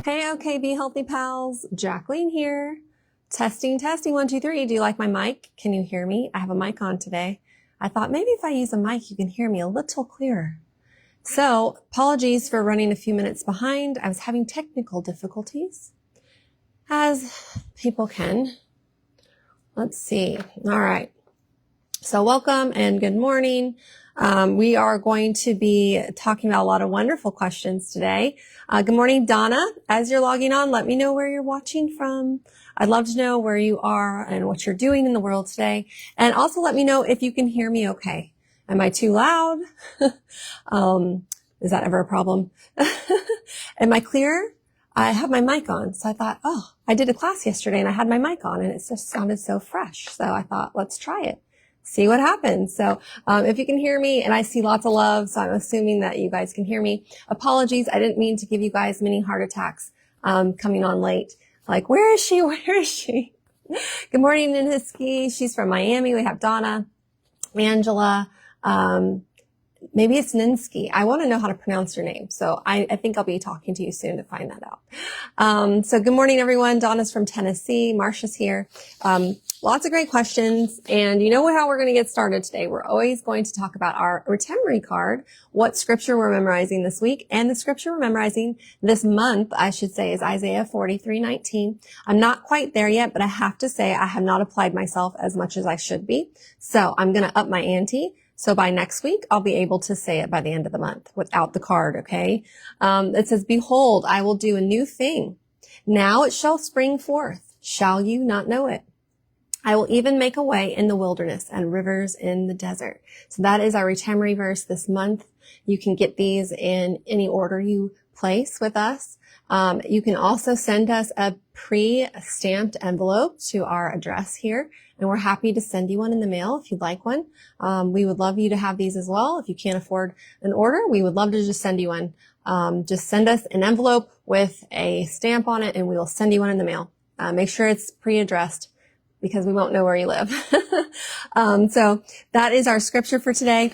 Hey, okay, Be Healthy Pals. Jacqueline here. Testing, 1, 2, 3. Do you like my mic? Can you hear me? I have a mic on today. I thought maybe if I use a mic, you can hear me a little clearer. So, apologies for running a few minutes behind. I was having technical difficulties, as people can. Let's see. All right. So welcome and good morning. We are going to be talking about a lot of wonderful questions today. Good morning, Donna. As you're logging on, let me know where you're watching from. I'd love to know where you are and what you're doing in the world today. And also let me know if you can hear me okay. Am I too loud? Is that ever a problem? Am I clear? I have my mic on. So I thought, oh, I did a class yesterday and I had my mic on and it just sounded so fresh. So I thought, let's try it. See what happens. So if you can hear me, and I see lots of love, so I'm assuming that you guys can hear me. Apologies, I didn't mean to give you guys many heart attacks coming on late. Like, where is she? Where is she? Good morning, Ninhiski. She's from Miami. We have Donna, Angela. Maybe it's Ninsky. I want to know how to pronounce your name. So I think I'll be talking to you soon to find that out. So good morning, everyone. Donna's from Tennessee. Marsha's here. Lots of great questions. And you know how we're going to get started today. We're always going to talk about our retemery card, what scripture we're memorizing this week. And the scripture we're memorizing this month, I should say, is Isaiah 43:19. I'm not quite there yet, but I have to say I have not applied myself as much as I should be. So I'm going to up my ante. So by next week, I'll be able to say it by the end of the month without the card, okay? It says, behold, I will do a new thing. Now it shall spring forth. Shall you not know it? I will even make a way in the wilderness and rivers in the desert. So that is our retemery verse this month. You can get these in any order you place with us. You can also send us a pre-stamped envelope to our address here, and we're happy to send you one in the mail if you'd like one. We would love you to have these as well. If you can't afford an order, we would love to just send you one. Just send us an envelope with a stamp on it, and we will send you one in the mail. Make sure it's pre-addressed, because we won't know where you live. So that is our scripture for today.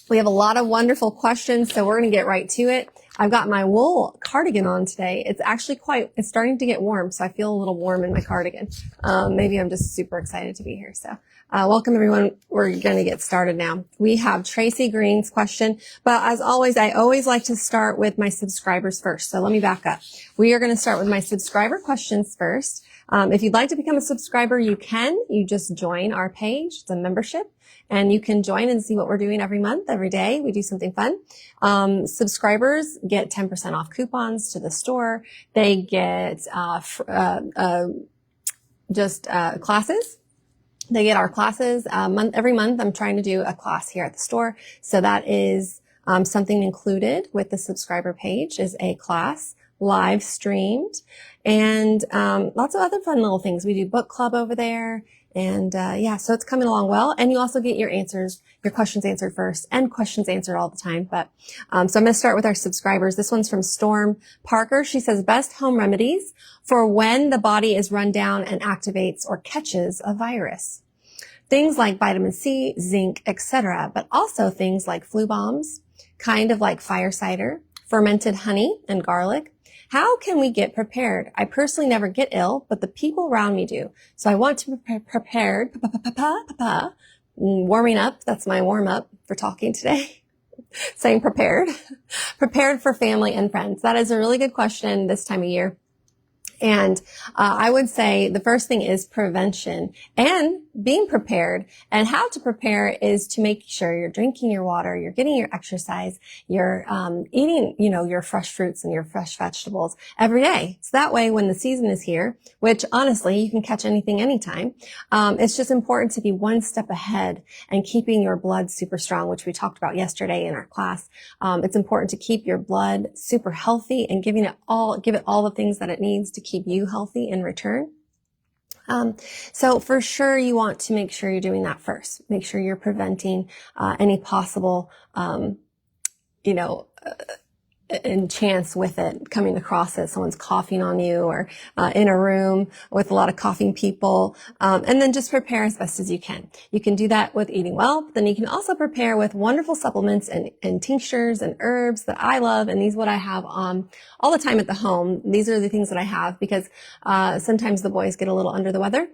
We have a lot of wonderful questions, so we're going to get right to it. I've got my wool cardigan on today. It's actually it's starting to get warm, so I feel a little warm in my cardigan. Maybe I'm just super excited to be here. So, welcome everyone. We're going to get started now. We have Tracy Green's question, but as always, I always like to start with my subscribers first. So let me back up. We are going to start with my subscriber questions first. If you'd like to become a subscriber, you can. You just join our page. It's a membership. And you can join and see what we're doing every month, every day. We do something fun. Subscribers get 10% off coupons to the store. They get classes. They get our classes every month. I'm trying to do a class here at the store. So that is something included with the subscriber page is a class live streamed, and lots of other fun little things. We do book club over there. And, so it's coming along well. And you also get your questions answered first, and questions answered all the time. But, so I'm going to start with our subscribers. This one's from Storm Parker. She says, best home remedies for when the body is run down and activates or catches a virus. Things like vitamin C, zinc, etc., but also things like flu bombs, kind of like fire cider, fermented honey and garlic. How can we get prepared? I personally never get ill, but the people around me do. So I want to be prepared. Warming up. That's my warm up for talking today. Saying prepared. Prepared for family and friends. That is a really good question this time of year. And I would say the first thing is prevention and being prepared. And how to prepare is to make sure you're drinking your water, you're getting your exercise, you're eating, your fresh fruits and your fresh vegetables every day. So that way, when the season is here, which honestly, you can catch anything anytime, it's just important to be one step ahead and keeping your blood super strong, which we talked about yesterday in our class. It's important to keep your blood super healthy and give it all the things that it needs to keep you healthy in return. So for sure, you want to make sure you're doing that first. Make sure you're preventing any possible, and chance with it coming across it. Someone's coughing on you or in a room with a lot of coughing people. And then just prepare as best as you can. You can do that with eating well, but then you can also prepare with wonderful supplements and tinctures and herbs that I love. And these are what I have all the time at the home. These are the things that I have because sometimes the boys get a little under the weather.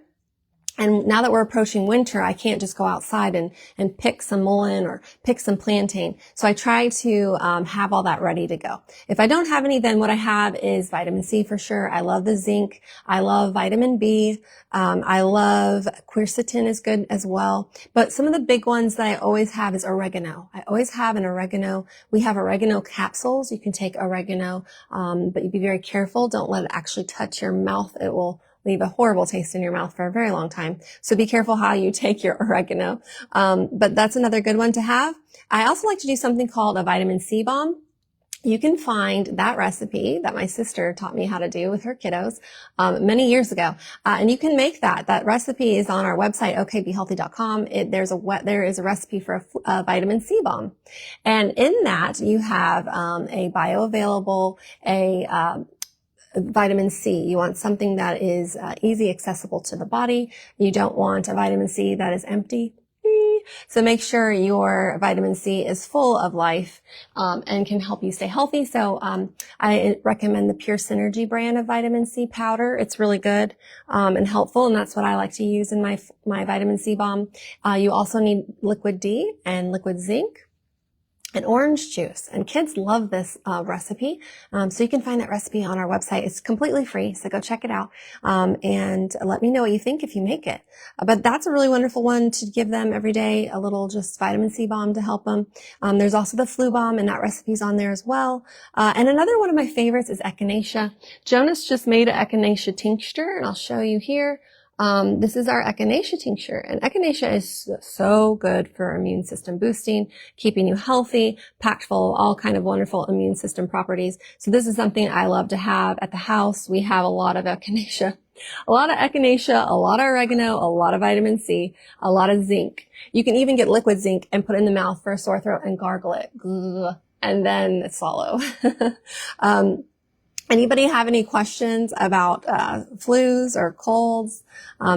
And now that we're approaching winter, I can't just go outside and pick some mullein or pick some plantain. So I try to have all that ready to go. If I don't have any, then what I have is vitamin C for sure. I love the zinc. I love vitamin B. I love quercetin is good as well. But some of the big ones that I always have is oregano. I always have an oregano. We have oregano capsules. You can take oregano, but you be very careful. Don't let it actually touch your mouth. It will leave a horrible taste in your mouth for a very long time. So be careful how you take your oregano. But that's another good one to have. I also like to do something called a vitamin C bomb. You can find that recipe that my sister taught me how to do with her kiddos many years ago. And you can make that. That recipe is on our website, okbehealthy.com. There is a recipe for a vitamin C bomb. And in that, you have a bioavailable, vitamin C. You want something that is easy accessible to the body. You don't want a vitamin C that is empty. So make sure your vitamin C is full of life and can help you stay healthy. So I recommend the Pure Synergy brand of vitamin C powder. It's really good and helpful, and that's what I like to use in my vitamin C bomb. You also need liquid D and liquid zinc and orange juice. And kids love this recipe. So you can find that recipe on our website. It's completely free, so go check it out. And let me know what you think if you make it. But that's a really wonderful one to give them every day, a little just vitamin C bomb to help them. There's also the flu bomb, and that recipe's on there as well. And another one of my favorites is echinacea. Jonas just made an echinacea tincture, and I'll show you here. This is our echinacea tincture, and echinacea is so good for immune system boosting, keeping you healthy, packed full of all kind of wonderful immune system properties. So this is something I love to have at the house. We have a lot of echinacea, a lot of oregano, a lot of vitamin C, a lot of zinc. You can even get liquid zinc and put it in the mouth for a sore throat and gargle it, and then swallow. Anybody have any questions about flus or colds?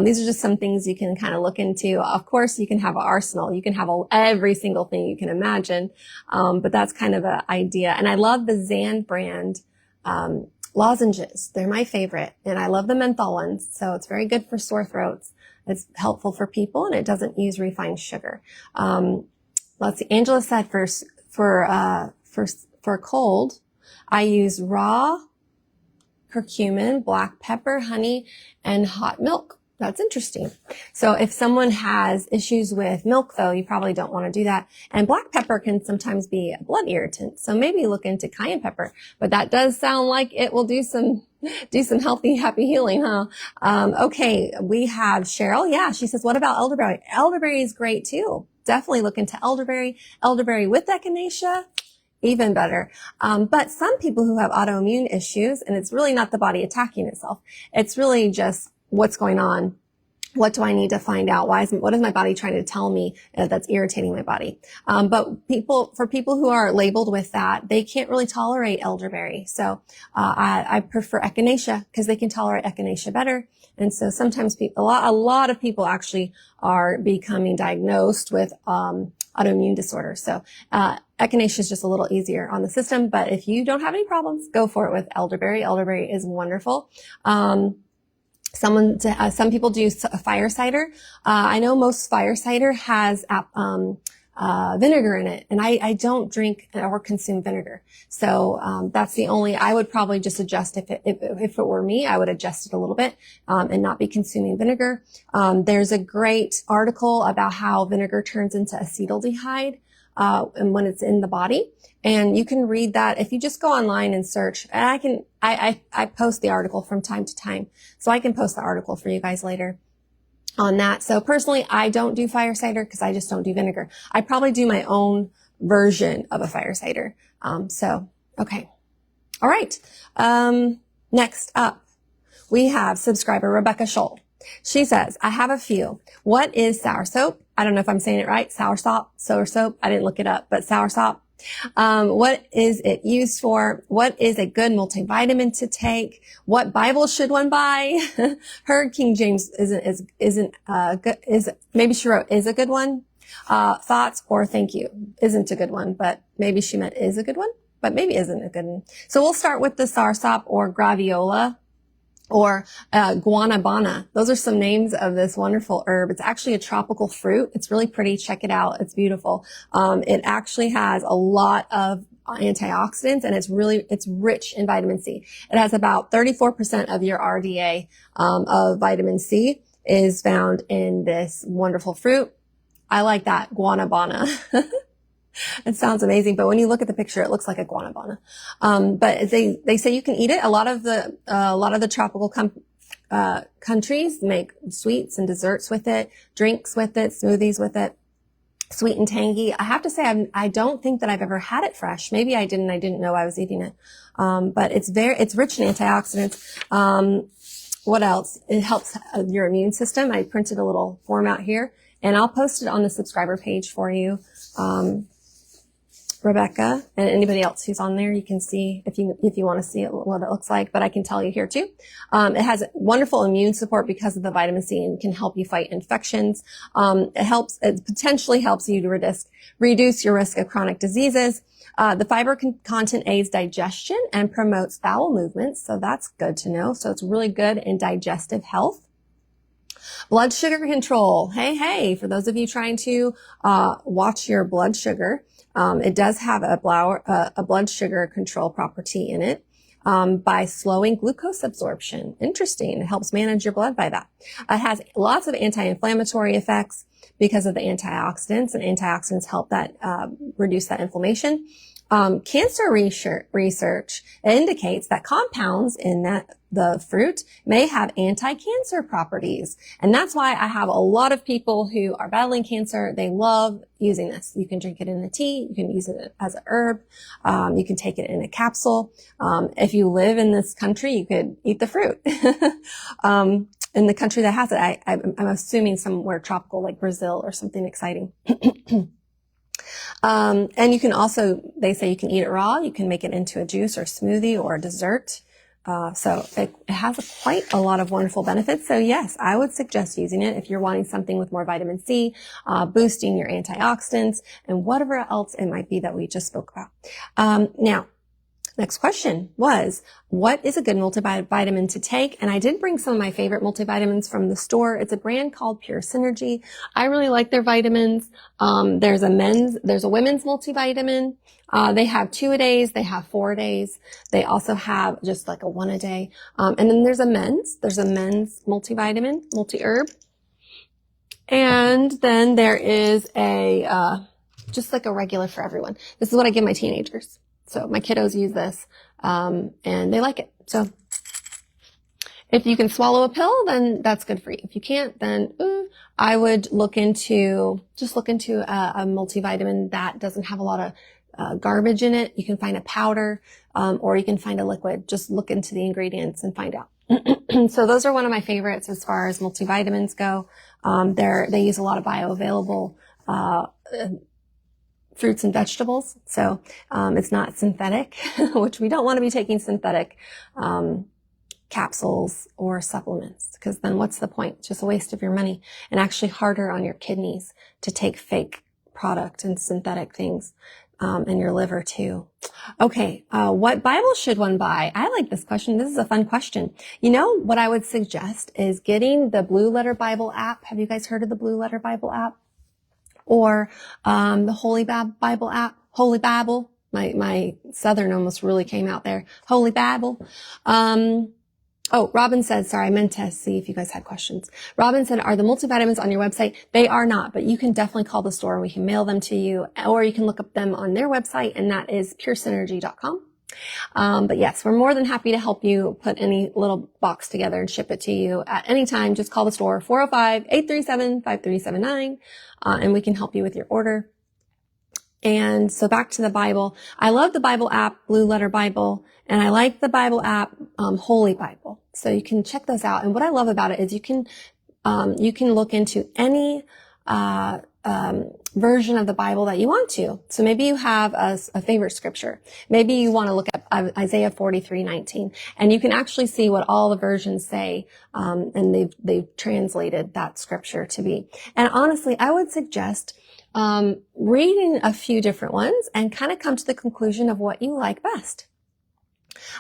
These are just some things you can kind of look into. Of course, you can have an arsenal. You can have every single thing you can imagine. But that's kind of an idea. And I love the Zan brand lozenges. They're my favorite. And I love the menthol ones. So it's very good for sore throats. It's helpful for people, and it doesn't use refined sugar. Let's see. Angela said for a cold, I use raw curcumin, black pepper, honey, and hot milk. That's interesting. So if someone has issues with milk, though, you probably don't want to do that. And black pepper can sometimes be a blood irritant. So maybe look into cayenne pepper. But that does sound like it will do some healthy, happy healing, huh? Okay. We have Cheryl. Yeah. She says, what about elderberry? Elderberry is great too. Definitely look into elderberry. Elderberry with echinacea. Even better. But some people who have autoimmune issues, and it's really not the body attacking itself. It's really just what's going on. What do I need to find out? What is my body trying to tell me that's irritating my body? But for people who are labeled with that, they can't really tolerate elderberry. So, I prefer echinacea because they can tolerate echinacea better. And so sometimes a lot of people actually are becoming diagnosed with, autoimmune disorders. So, echinacea is just a little easier on the system, but if you don't have any problems, go for it with elderberry. Elderberry is wonderful. Some people do fire cider. I know most fire cider has, vinegar in it, and I don't drink or consume vinegar. So, that's I would probably just adjust if it were me, I would adjust it a little bit, and not be consuming vinegar. There's a great article about how vinegar turns into acetaldehyde, and when it's in the body. And you can read that if you just go online and search. And I post the article from time to time. So I can post the article for you guys later on that. So personally, I don't do fire cider because I just don't do vinegar. I probably do my own version of a fire cider. Okay. All right. Next up, we have subscriber Rebecca Scholl. She says, I have a few. What is sour soap? I don't know if I'm saying it right. Sour soap. I didn't look it up, but sour soap. What is it used for? What is a good multivitamin to take? What Bible should one buy? Her King James isn't good. Maybe she wrote is a good one. Thoughts or thank you isn't a good one, but maybe she meant is a good one, but maybe isn't a good one. So we'll start with the sarsop or graviola or guanabana. Those are some names of this wonderful herb. It's actually a tropical fruit. It's really pretty. Check it out. It's beautiful. It actually has a lot of antioxidants, and it's rich in vitamin C. It has about 34% of your RDA of vitamin C is found in this wonderful fruit. I like that, guanabana. It sounds amazing, but when you look at the picture, it looks like a guanabana. But they say you can eat it. A lot of the tropical countries make sweets and desserts with it, drinks with it, smoothies with it, sweet and tangy. I have to say, I don't think that I've ever had it fresh. Maybe I didn't know I was eating it. But it's rich in antioxidants. What else? It helps your immune system. I printed a little form out here, and I'll post it on the subscriber page for you. Rebecca and anybody else who's on there, you can see if you want to see what it looks like, but I can tell you here too. It has wonderful immune support because of the vitamin C and can help you fight infections. It potentially helps you to reduce your risk of chronic diseases. The fiber content aids digestion and promotes bowel movements. So that's good to know. So it's really good in digestive health. Blood sugar control. Hey, for those of you trying to, watch your blood sugar, it does have a blood sugar control property in it, by slowing glucose absorption. Interesting. It helps manage your blood by that. It has lots of anti-inflammatory effects because of the antioxidants, and antioxidants help that, reduce that inflammation. Cancer research indicates that compounds in the fruit may have anti-cancer properties. And that's why I have a lot of people who are battling cancer. They love using this. You can drink it in a tea. You can use it as a herb. You can take it in a capsule. If you live in this country, you could eat the fruit. In the country that has it, I'm assuming somewhere tropical like Brazil or something exciting. And you can also, they say you can eat it raw. You can make it into a juice or smoothie or a dessert. So it has quite a lot of wonderful benefits. So yes, I would suggest using it if you're wanting something with more vitamin C, boosting your antioxidants and whatever else it might be that we just spoke about. Now, next question was, what is a good multivitamin to take? And I did bring some of my favorite multivitamins from the store. It's a brand called Pure Synergy. I really like their vitamins. There's a women's multivitamin. They have 2-a-days. They have 4-a-days. They also have just like a 1-a-day. And then there's a men's multivitamin, multi-herb. And then there is just like a regular for everyone. This is what I give my teenagers. So my kiddos use this, and they like it. So if you can swallow a pill, then that's good for you. If you can't, then I would look into a multivitamin that doesn't have a lot of garbage in it. You can find a powder, or you can find a liquid. Just look into the ingredients and find out. So those are one of my favorites as far as multivitamins go. They use a lot of bioavailable fruits and vegetables. So, it's not synthetic, which we don't want to be taking synthetic, capsules or supplements, because then what's the point? It's just a waste of your money and actually harder on your kidneys to take fake product and synthetic things, and your liver too. Okay. What Bible should one buy? I like this question. This is a fun question. You know, what I would suggest is getting the Blue Letter Bible app. Have you guys heard of the Blue Letter Bible app? Or, the Holy Bible app, Holy Bible. My Southern almost really came out there. Holy Bible. Robin said, sorry, I meant to see if you guys had questions. Robin said, are the multivitamins on your website? They are not, but you can definitely call the store and we can mail them to you, or you can look up them on their website, and that is puresynergy.com. But yes, we're more than happy to help you put any little box together and ship it to you at any time. Just call the store, 405-837-5379, and we can help you with your order. And so back to the Bible. I love the Bible app, Blue Letter Bible, and I like the Bible app, Holy Bible. So you can check those out. And what I love about it is you can look into any, version of the Bible that you want to. So maybe you have a favorite scripture. Maybe you want to look at Isaiah 43:19, and you can actually see what all the versions say, and they've translated that scripture to be. And honestly, I would suggest reading a few different ones and kind of come to the conclusion of what you like best.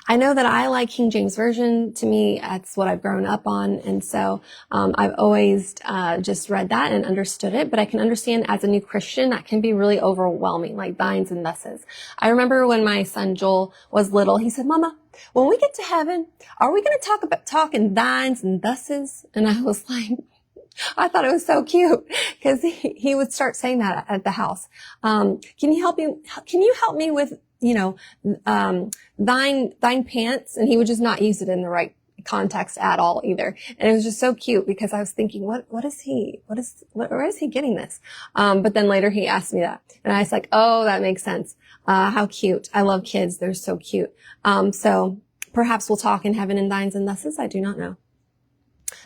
I know that I like King James Version. To me, that's what I've grown up on. And so I've always just read that and understood it. But I can understand as a new Christian, that can be really overwhelming, like thines and thuses. I remember when my son Joel was little, he said, Mama, when we get to heaven, are we going to talk in thines and thuses? And I was like, I thought it was so cute because he would start saying that at the house. Can you help me with, thine pants? And he would just not use it in the right context at all either. And it was just so cute because I was thinking, where is he getting this? But then later he asked me that and I was like, oh, that makes sense. How cute. I love kids. They're so cute. So perhaps we'll talk in heaven in thines and thuses. I do not know.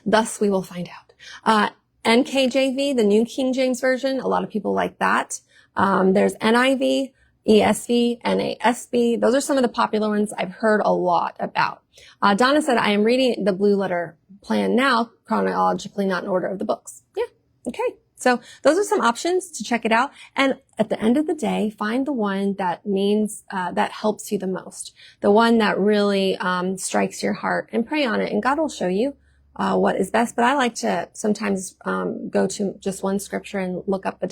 Thus we will find out. NKJV, the New King James Version, a lot of people like that. There's NIV, ESV, NASB. Those are some of the popular ones I've heard a lot about. Donna said, I am reading the Blue Letter Plan now, chronologically, not in order of the books. Yeah, okay. So those are some options to check it out. And at the end of the day, find the one that means, that helps you the most. The one that really, strikes your heart, and pray on it, and God will show you what is best. But I like to sometimes go to just one scripture and look up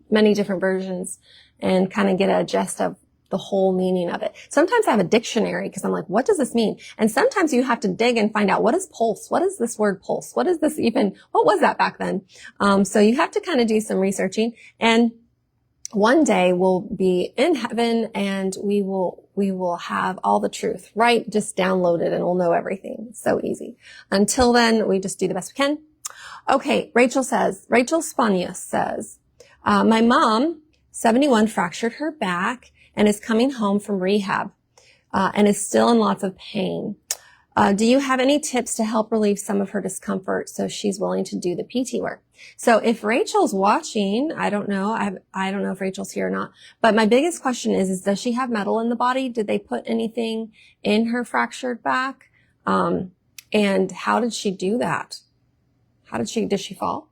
many different versions and kind of get a gist of the whole meaning of it. Sometimes I have a dictionary because I'm like, what does this mean? And sometimes you have to dig and find out, what is pulse? What is this word pulse? What is this even? What was that back then? So you have to kind of do some researching, and one day we'll be in heaven and we will have all the truth, right? Just download it and we'll know everything. It's so easy. Until then, we just do the best we can. Okay. Rachel Spanius says, my mom, 71, fractured her back and is coming home from rehab, and is still in lots of pain. Do you have any tips to help relieve some of her discomfort so she's willing to do the PT work? So if Rachel's watching, I don't know. I don't know if Rachel's here or not, but my biggest question is does she have metal in the body? Did they put anything in her fractured back? And how did she do that? Did she fall?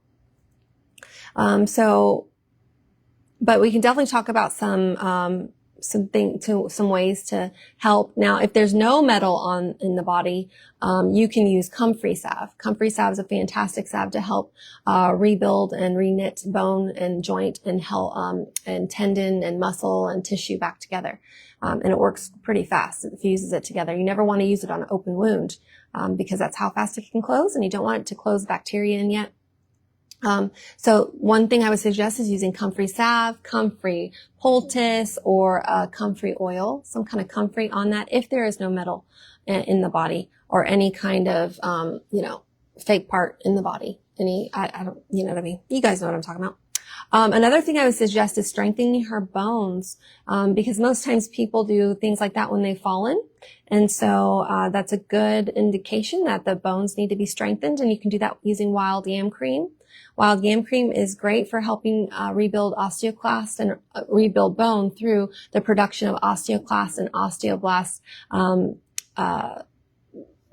But we can definitely talk about some ways to help. Now, if there's no metal in the body, you can use comfrey salve. Comfrey salve is a fantastic salve to help rebuild and reknit bone and joint and help and tendon and muscle and tissue back together. And it works pretty fast. It fuses it together. You never want to use it on an open wound because that's how fast it can close, and you don't want it to close bacteria in yet. So one thing I would suggest is using comfrey salve, comfrey poultice, or comfrey oil, some kind of comfrey on that if there is no metal in the body or any kind of, fake part in the body. I don't, you know what I mean? You guys know what I'm talking about. Another thing I would suggest is strengthening her bones, because most times people do things like that when they've fallen. And so, that's a good indication that the bones need to be strengthened, and you can do that using wild yam cream. Wild yam cream is great for helping rebuild osteoclast and rebuild bone through the production of osteoclast and osteoblast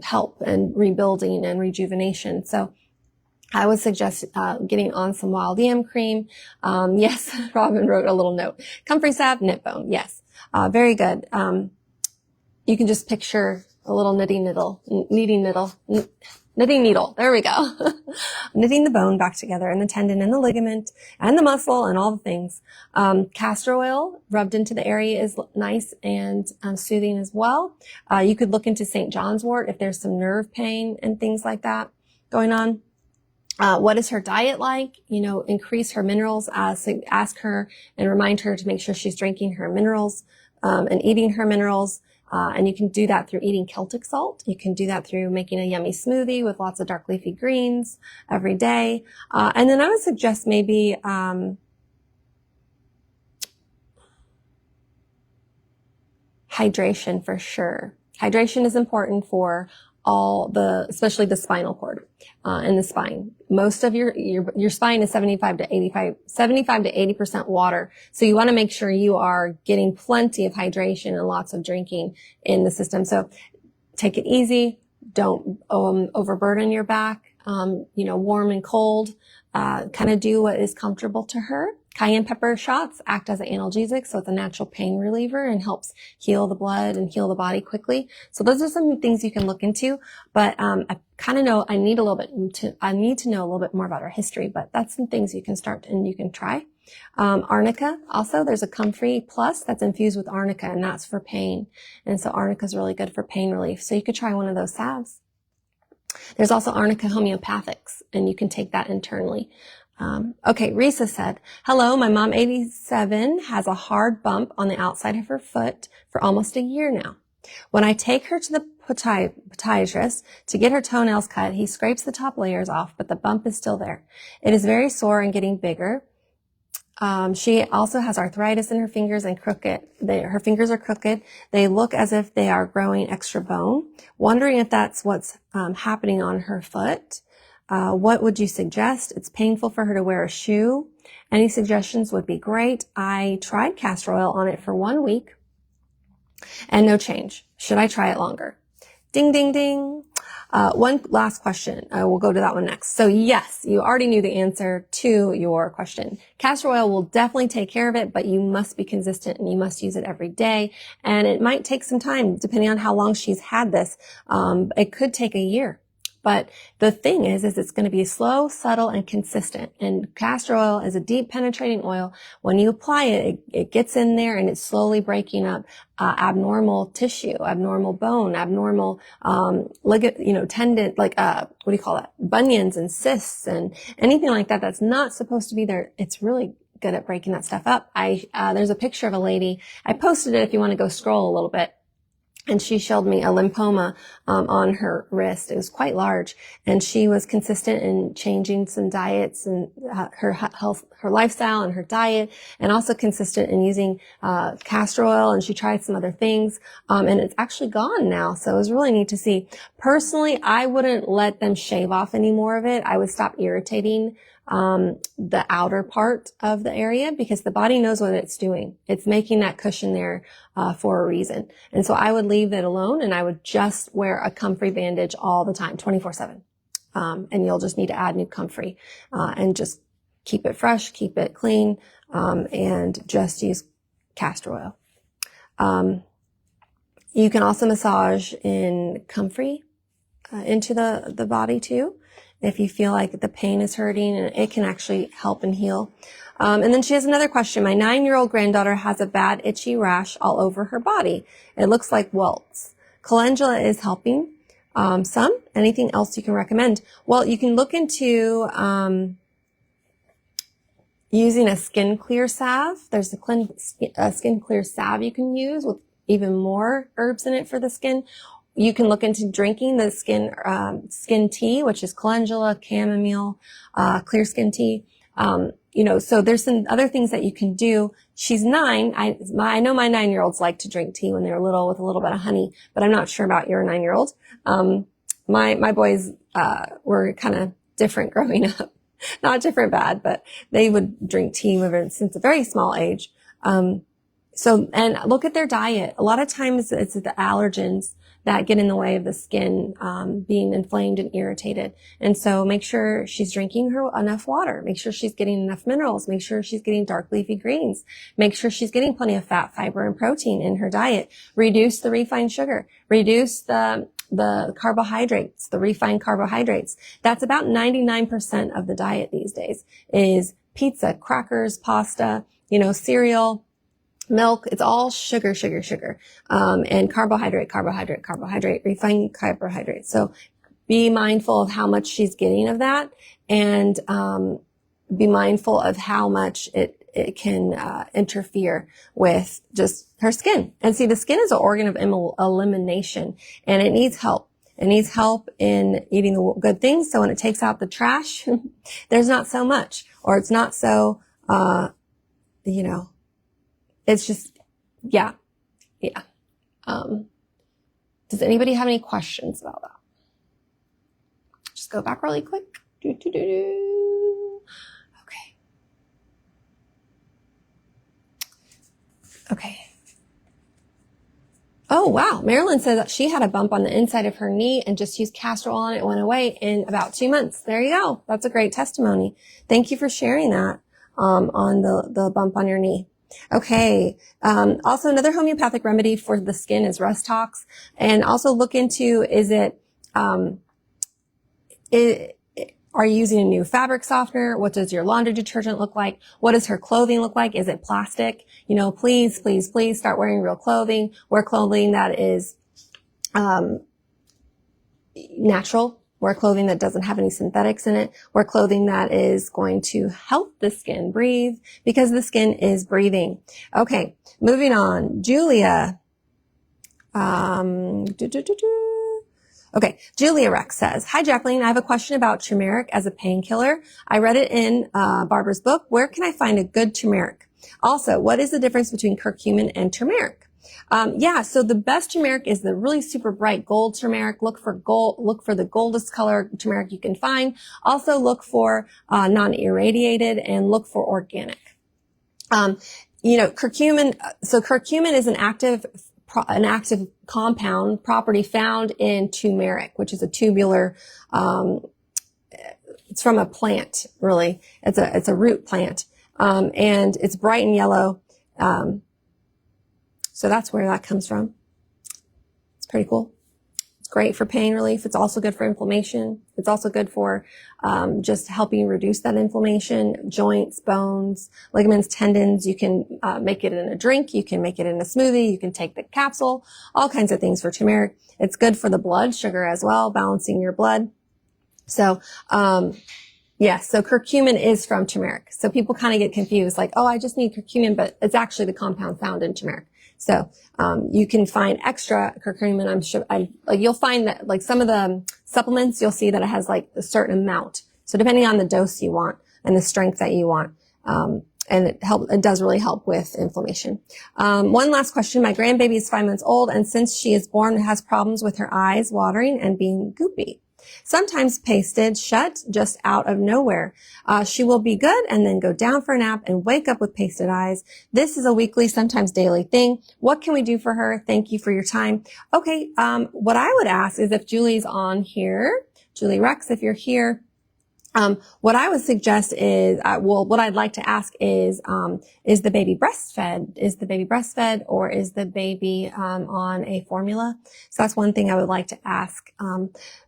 help and rebuilding and rejuvenation. So I would suggest getting on some wild yam cream. Yes, Robin wrote a little note. Comfrey salve, knit bone. Yes, very good. You can just picture a little knitting needle. There we go. Knitting the bone back together, and the tendon and the ligament and the muscle and all the things. Castor oil rubbed into the area is nice and soothing as well. You could look into St. John's wort if there's some nerve pain and things like that going on. What is her diet like? Increase her minerals. So ask her and remind her to make sure she's drinking her minerals, and eating her minerals. And you can do that through eating Celtic salt. You can do that through making a yummy smoothie with lots of dark leafy greens every day. And then I would suggest maybe, hydration for sure. Hydration is important for especially the spinal cord, and the spine. Most of your spine is 75 to 80% water. So you want to make sure you are getting plenty of hydration and lots of drinking in the system. So take it easy. Don't, overburden your back. Warm and cold. Kind of do what is comfortable to her. Cayenne pepper shots act as an analgesic, so it's a natural pain reliever and helps heal the blood and heal the body quickly. So those are some things you can look into. But I kind of know I need to know a little bit more about her history. But that's some things you can start and you can try. Arnica, also, there's a Comfrey Plus that's infused with arnica, and that's for pain. And so arnica is really good for pain relief. So you could try one of those salves. There's also arnica homeopathics, and you can take that internally. Okay, Risa said, hello, my mom, 87, has a hard bump on the outside of her foot for almost a year now. When I take her to the podiatrist to get her toenails cut, he scrapes the top layers off, but the bump is still there. It is very sore and getting bigger. She also has arthritis in her fingers and crooked. Her fingers are crooked. They look as if they are growing extra bone. Wondering if that's what's happening on her foot. What would you suggest? It's painful for her to wear a shoe. Any suggestions would be great. I tried castor oil on it for 1 week and no change. Should I try it longer? Ding, ding, ding. One last question. We'll go to that one next. So yes, you already knew the answer to your question. Castor oil will definitely take care of it, but you must be consistent and you must use it every day. And it might take some time depending on how long she's had this. It could take a year. But the thing is it's going to be slow, subtle, and consistent. And castor oil is a deep penetrating oil. When you apply it, it gets in there and it's slowly breaking up abnormal tissue, abnormal bone, abnormal tendon, bunions and cysts and anything like that that's not supposed to be there. It's really good at breaking that stuff up. There's a picture of a lady. I posted it if you want to go scroll a little bit. And she showed me a lymphoma on her wrist. It was quite large, and she was consistent in changing some diets and her health, her lifestyle, and her diet, and also consistent in using castor oil. And she tried some other things, and it's actually gone now. So it was really neat to see. Personally, I wouldn't let them shave off any more of it. I would stop irritating the outer part of the area because the body knows what it's doing. It's making that cushion there for a reason. And so I would leave it alone, and I would just wear a Comfrey bandage all the time, 24/7. And you'll just need to add new Comfrey and just keep it fresh, keep it clean, and just use castor oil. You can also massage in Comfrey into the body too, if you feel like the pain is hurting, and it can actually help and heal. And then she has another question. My 9-year-old granddaughter has a bad itchy rash all over her body. It looks like welts. Calendula is helping some. Anything else you can recommend? Well, you can look into using a skin clear salve. There's a skin clear salve you can use with even more herbs in it for the skin. You can look into drinking the skin tea, which is calendula, chamomile, clear skin tea. So there's some other things that you can do. She's 9. I know my 9-year-olds like to drink tea when they're little with a little bit of honey, but I'm not sure about your 9-year-old. My boys, were kind of different growing up. Not different bad, but they would drink tea since a very small age. And look at their diet. A lot of times it's the allergens that get in the way of the skin being inflamed and irritated. And so make sure she's drinking enough water. Make sure she's getting enough minerals. Make sure she's getting dark leafy greens. Make sure she's getting plenty of fat, fiber, and protein in her diet. Reduce the refined sugar. Reduce the carbohydrates, the refined carbohydrates. That's about 99% of the diet these days is pizza, crackers, pasta, cereal, milk. It's all sugar, and carbohydrate, refined carbohydrate. So be mindful of how much she's getting of that, and be mindful of how much it can interfere with just her skin. And see, the skin is an organ of elimination, and it needs help. It needs help in eating the good things. So when it takes out the trash, there's not so much, or it's not so, it's just, yeah. Does anybody have any questions about that? just go back really quick. Okay. Okay. Oh, wow. Marilyn said that she had a bump on the inside of her knee and just used castor oil on it. It went away in about 2 months. There you go. That's a great testimony. Thank you for sharing that, on the bump on your knee. Okay. Also another homeopathic remedy for the skin is Rust Tox. And also look into, are you using a new fabric softener? What does your laundry detergent look like? What does her clothing look like? Is it plastic? You know, please, please, please start wearing real clothing. Wear clothing that is natural. Wear clothing that doesn't have any synthetics in it. Wear clothing that is going to help the skin breathe, because the skin is breathing. Okay, moving on. Julia. Okay, Julia Rex says, hi, Jacqueline. I have a question about turmeric as a painkiller. I read it in Barbara's book. Where can I find a good turmeric? Also, what is the difference between curcumin and turmeric? So the best turmeric is the really super bright gold turmeric. Look for the goldest color turmeric you can find. Also look for non-irradiated, and look for organic. Curcumin, so curcumin is an active compound property found in turmeric, which is a tubular, it's from a plant, really. It's a root plant. And it's bright and yellow. So that's where that comes from. It's pretty cool. It's great for pain relief. It's also good for inflammation. It's also good for, just helping reduce that inflammation, joints, bones, ligaments, tendons. You can, make it in a drink. You can make it in a smoothie. You can take the capsule, all kinds of things for turmeric. It's good for the blood sugar as well, balancing your blood. So, so curcumin is from turmeric. So people kind of get confused, like, oh, I just need curcumin, but it's actually the compound found in turmeric. So, you can find extra curcumin. I'm sure, you'll find that, like, some of the supplements, you'll see that it has, like, a certain amount. So depending on the dose you want and the strength that you want, and it does really help with inflammation. One last question. My grandbaby is 5 months old, and since she is born, has problems with her eyes watering and being goopy. Sometimes pasted shut just out of nowhere. She will be good and then go down for a nap and wake up with pasted eyes. This is a weekly, sometimes daily thing. What can we do for her? Thank you for your time. Okay, what I would ask is, if Julie's on here, Julie Rex, if you're here, what I would suggest is, what I'd like to ask is the baby breastfed? Is the baby breastfed, or is the baby, on a formula? So that's one thing I would like to ask.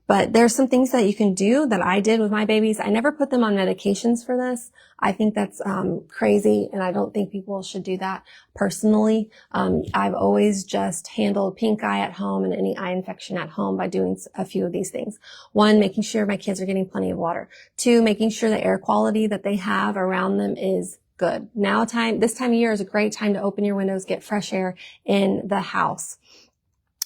But there's some things that you can do that I did with my babies. I never put them on medications for this. I think that's, crazy, and I don't think people should do that personally. I've always just handled pink eye at home and any eye infection at home by doing a few of these things. One, making sure my kids are getting plenty of water. Two, making sure the air quality that they have around them is good. This time of year is a great time to open your windows, get fresh air in the house.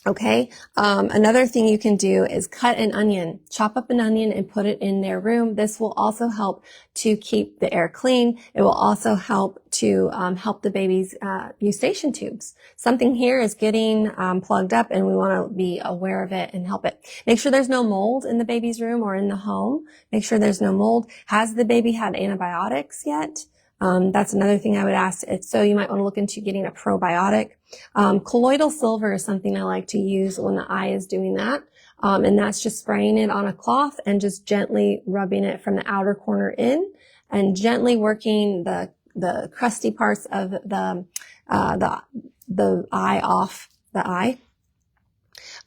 Okay. Another thing you can do is cut an onion, chop up an onion and put it in their room. This will also help to keep the air clean. It will also help to, help the baby's, eustachian tubes. Something here is getting, plugged up, and we want to be aware of it and help it. Make sure there's no mold in the baby's room or in the home. Make sure there's no mold. Has the baby had antibiotics yet? That's another thing I would ask. So you might want to look into getting a probiotic. Colloidal silver is something I like to use when the eye is doing that. And that's just spraying it on a cloth and just gently rubbing it from the outer corner in, and gently working the crusty parts of the eye off the eye.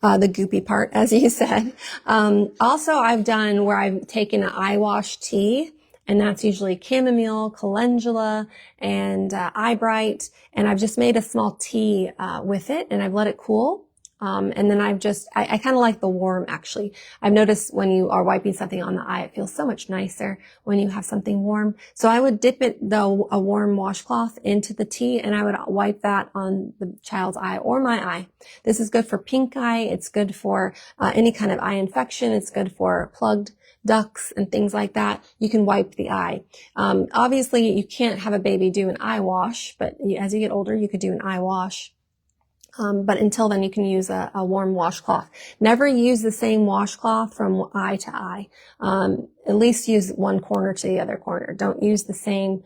The goopy part, as you said. Also I've done where I've taken an eye wash tea, and that's usually chamomile, calendula, and eye bright. And I've just made a small tea with it, and I've let it cool. And then I kind of like the warm, actually. I've noticed when you are wiping something on the eye, it feels so much nicer when you have something warm. So I would dip a warm washcloth into the tea, and I would wipe that on the child's eye or my eye. This is good for pink eye. It's good for any kind of eye infection. It's good for plugged ducts and things like that. You can wipe the eye. Obviously you can't have a baby do an eye wash, but as you get older, you could do an eye wash. But until then, you can use a warm washcloth. Never use the same washcloth from eye to eye. At least use one corner to the other corner. Don't use the same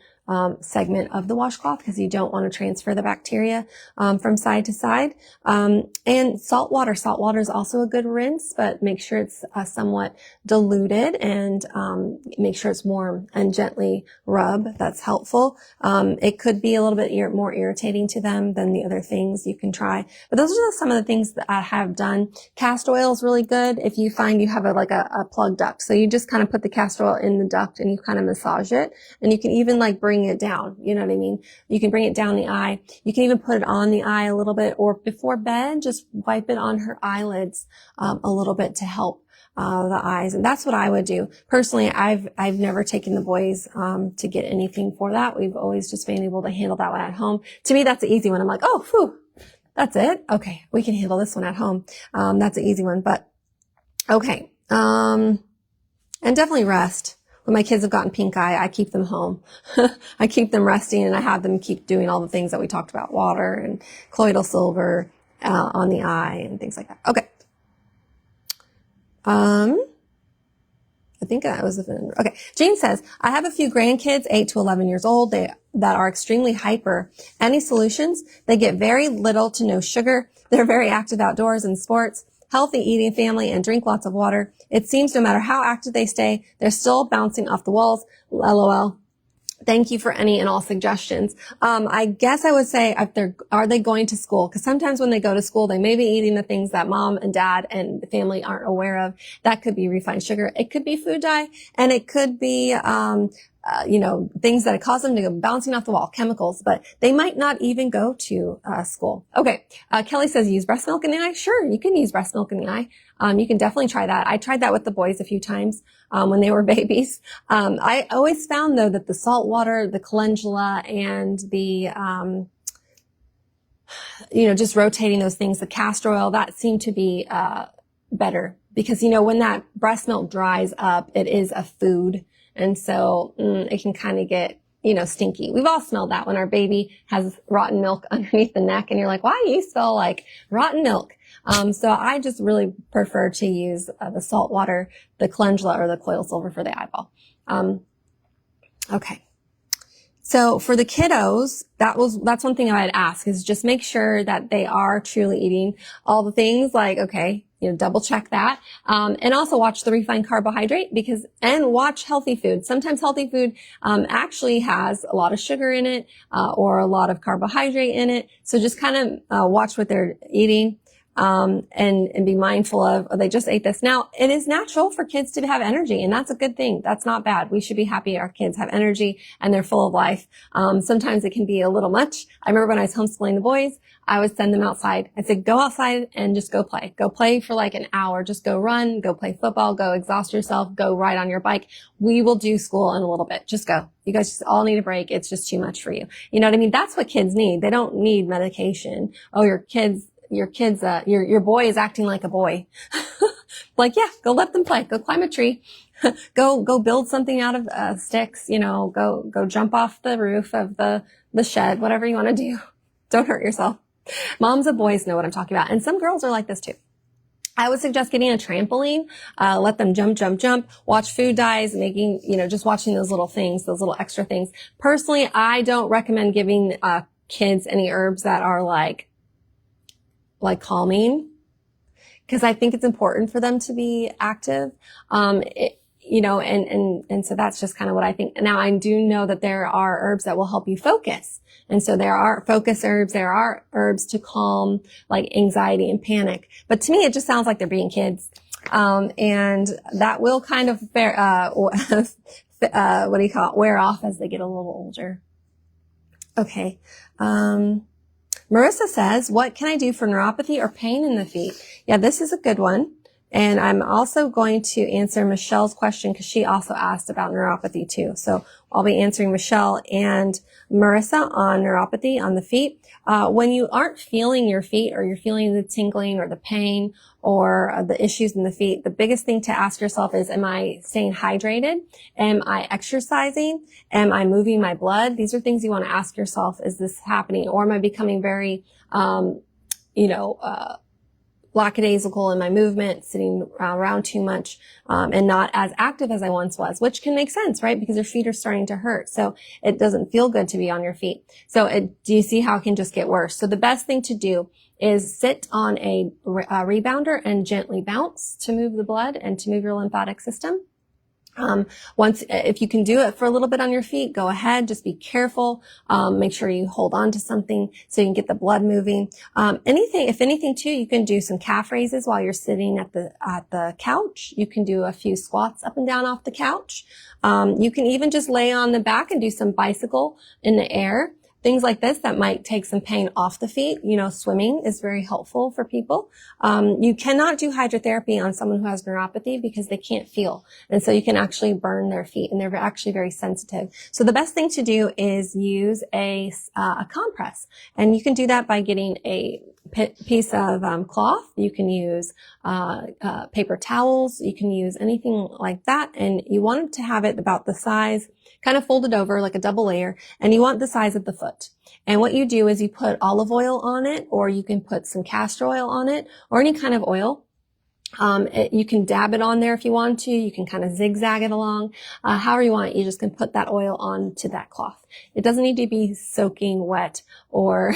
segment of the washcloth because you don't want to transfer the bacteria from side to side. And salt water. Salt water is also a good rinse, but make sure it's somewhat diluted and make sure it's warm and gently rub. That's helpful. It could be a little bit more irritating to them than the other things you can try. But those are just some of the things that I have done. Castor oil is really good if you find you have a plug duct. So you just kind of put the castor oil in the duct and you kind of massage it. And you can even bring it down. You know what I mean? You can bring it down the eye. You can even put it on the eye a little bit, or before bed, just wipe it on her eyelids a little bit to help the eyes. And that's what I would do. Personally, I've never taken the boys to get anything for that. We've always just been able to handle that one at home. To me, that's an easy one. I'm like, oh, phew, that's it. Okay, we can handle this one at home. That's an easy one. But okay, and definitely rest. When my kids have gotten pink eye, I keep them home. I keep them resting and I have them keep doing all the things that we talked about, water and colloidal silver on the eye and things like that. Okay. I think that was okay. Jane says, I have a few grandkids, 8 to 11 years old, that are extremely hyper. Any solutions? They get very little to no sugar. They're very active outdoors and sports. Healthy eating family and drink lots of water. It seems no matter how active they stay, they're still bouncing off the walls. LOL. Thank you for any and all suggestions. I guess I would say, are they going to school? Because sometimes when they go to school, they may be eating the things that mom and dad and the family aren't aware of. That could be refined sugar. It could be food dye, and it could be, things that cause them to go bouncing off the wall, chemicals, but they might not even go to school. Okay. Kelly says, use breast milk in the eye. Sure. You can use breast milk in the eye. You can definitely try that. I tried that with the boys a few times, when they were babies. I always found though that the salt water, the calendula and the, just rotating those things, the castor oil, that seemed to be, better because, when that breast milk dries up, it is a food. And so it can kind of get, stinky. We've all smelled that when our baby has rotten milk underneath the neck and you're like, why do you smell like rotten milk? So I just really prefer to use the salt water, the calendula, or the colloidal silver for the eyeball. Okay. So for the kiddos, that's one thing I'd ask is just make sure that they are truly eating all the things double check that. And also watch the refined carbohydrate and watch healthy food. Sometimes healthy food, actually has a lot of sugar in it, or a lot of carbohydrate in it. So just kind of, watch what they're eating. And be mindful of, they just ate this. Now, it is natural for kids to have energy, and that's a good thing. That's not bad. We should be happy our kids have energy and they're full of life. Sometimes it can be a little much. I remember when I was homeschooling the boys, I would send them outside. I said, go outside and just go play. Go play for an hour. Just go run, go play football, go exhaust yourself, go ride on your bike. We will do school in a little bit. Just go. You guys just all need a break. It's just too much for you. You know what I mean? That's what kids need. They don't need medication. Oh, your boy is acting like a boy. Yeah, go let them play. Go climb a tree. go build something out of sticks. Go jump off the roof of the shed. Whatever you want to do. Don't hurt yourself. Moms of boys know what I'm talking about. And some girls are like this too. I would suggest getting a trampoline, let them jump, watch food dyes, just watching those little things, those little extra things. Personally, I don't recommend giving, kids any herbs that are like calming, because I think it's important for them to be active. And so that's just kind of what I think. Now, I do know that there are herbs that will help you focus. And so there are focus herbs. There are herbs to calm anxiety and panic. But to me, it just sounds like they're being kids. And that will kind of wear off as they get a little older. Okay. Marissa says, what can I do for neuropathy or pain in the feet? Yeah, this is a good one. And I'm also going to answer Michelle's question because she also asked about neuropathy too. So I'll be answering Michelle and Marissa on neuropathy on the feet. When you aren't feeling your feet, or you're feeling the tingling or the pain or the issues in the feet, the biggest thing to ask yourself is, am I staying hydrated? Am I exercising? Am I moving my blood? These are things you want to ask yourself. Is this happening? Or am I becoming very, lackadaisical in my movement, sitting around too much, and not as active as I once was, which can make sense, right? Because your feet are starting to hurt. So it doesn't feel good to be on your feet. So do you see how it can just get worse? So the best thing to do is sit on a rebounder and gently bounce to move the blood and to move your lymphatic system. If you can do it for a little bit on your feet, go ahead. Just be careful. Make sure you hold on to something so you can get the blood moving. If anything too, you can do some calf raises while you're sitting at the couch. You can do a few squats up and down off the couch. You can even just lay on the back and do some bicycle in the air. Things like this that might take some pain off the feet. Swimming is very helpful for people. You cannot do hydrotherapy on someone who has neuropathy because they can't feel. And so you can actually burn their feet, and they're actually very sensitive. So the best thing to do is use a compress. And you can do that by getting a piece of cloth. You can use paper towels. You can use anything like that. And you want to have it about the size, kind of folded over like a double layer, and you want the size of the foot. And what you do is you put olive oil on it, or you can put some castor oil on it, or any kind of oil. You can dab it on there if you want to. You can kind of zigzag it along. However you want, you just can put that oil onto that cloth. It doesn't need to be soaking wet or,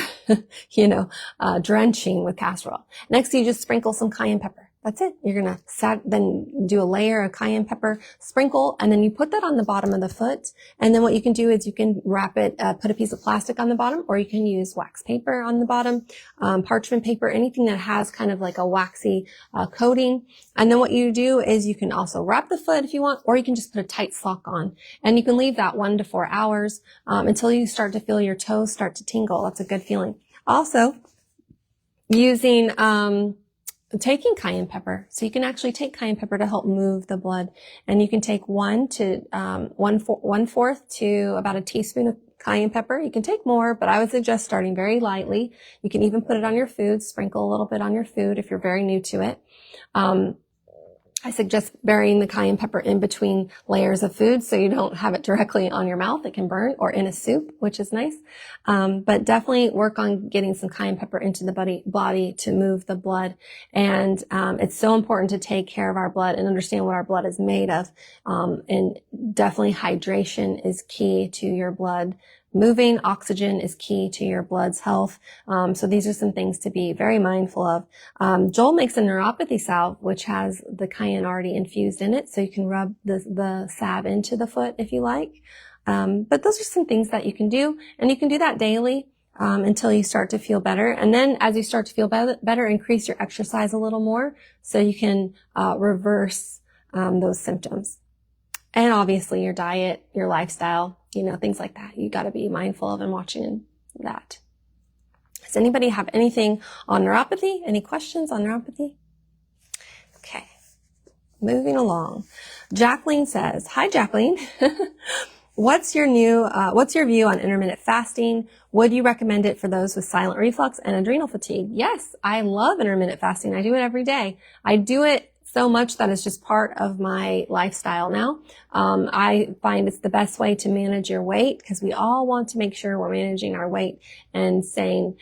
drenching with castor oil. Next, you just sprinkle some cayenne pepper. That's it. You're going to then do a layer of cayenne pepper, sprinkle, and then you put that on the bottom of the foot. And then what you can do is you can wrap it, put a piece of plastic on the bottom, or you can use wax paper on the bottom, parchment paper, anything that has kind of like a waxy coating. And then what you do is you can also wrap the foot if you want, or you can just put a tight sock on. And you can leave that 1 to 4 hours until you start to feel your toes start to tingle. That's a good feeling. Also, using taking cayenne pepper. So you can actually take cayenne pepper to help move the blood, and you can take 1 to 1/4 to about a teaspoon of cayenne pepper. You can take more, but I would suggest starting very lightly. You can even put it on your food, sprinkle a little bit on your food if you're very new to it. I suggest burying the cayenne pepper in between layers of food so you don't have it directly on your mouth. It can burn, or in a soup, which is nice. But definitely work on getting some cayenne pepper into the body to move the blood. And it's so important to take care of our blood and understand what our blood is made of. And definitely hydration is key to your blood moving. Oxygen is key to your blood's health. So these are some things to be very mindful of. Joel makes a neuropathy salve, which has the cayenne already infused in it. So you can rub the salve into the foot if you like. But those are some things that you can do, and you can do that daily. Until you start to feel better. And then as you start to feel better, increase your exercise a little more so you can reverse those symptoms. And obviously your diet, your lifestyle, things like that. You got to be mindful of and watching that. Does anybody have anything on neuropathy? Any questions on neuropathy? Okay. Moving along. Jacqueline says, hi, Jacqueline. What's your view on intermittent fasting? Would you recommend it for those with silent reflux and adrenal fatigue? Yes, I love intermittent fasting. I do it every day. I do it so much that it's just part of my lifestyle now. I find it's the best way to manage your weight, because we all want to make sure we're managing our weight and staying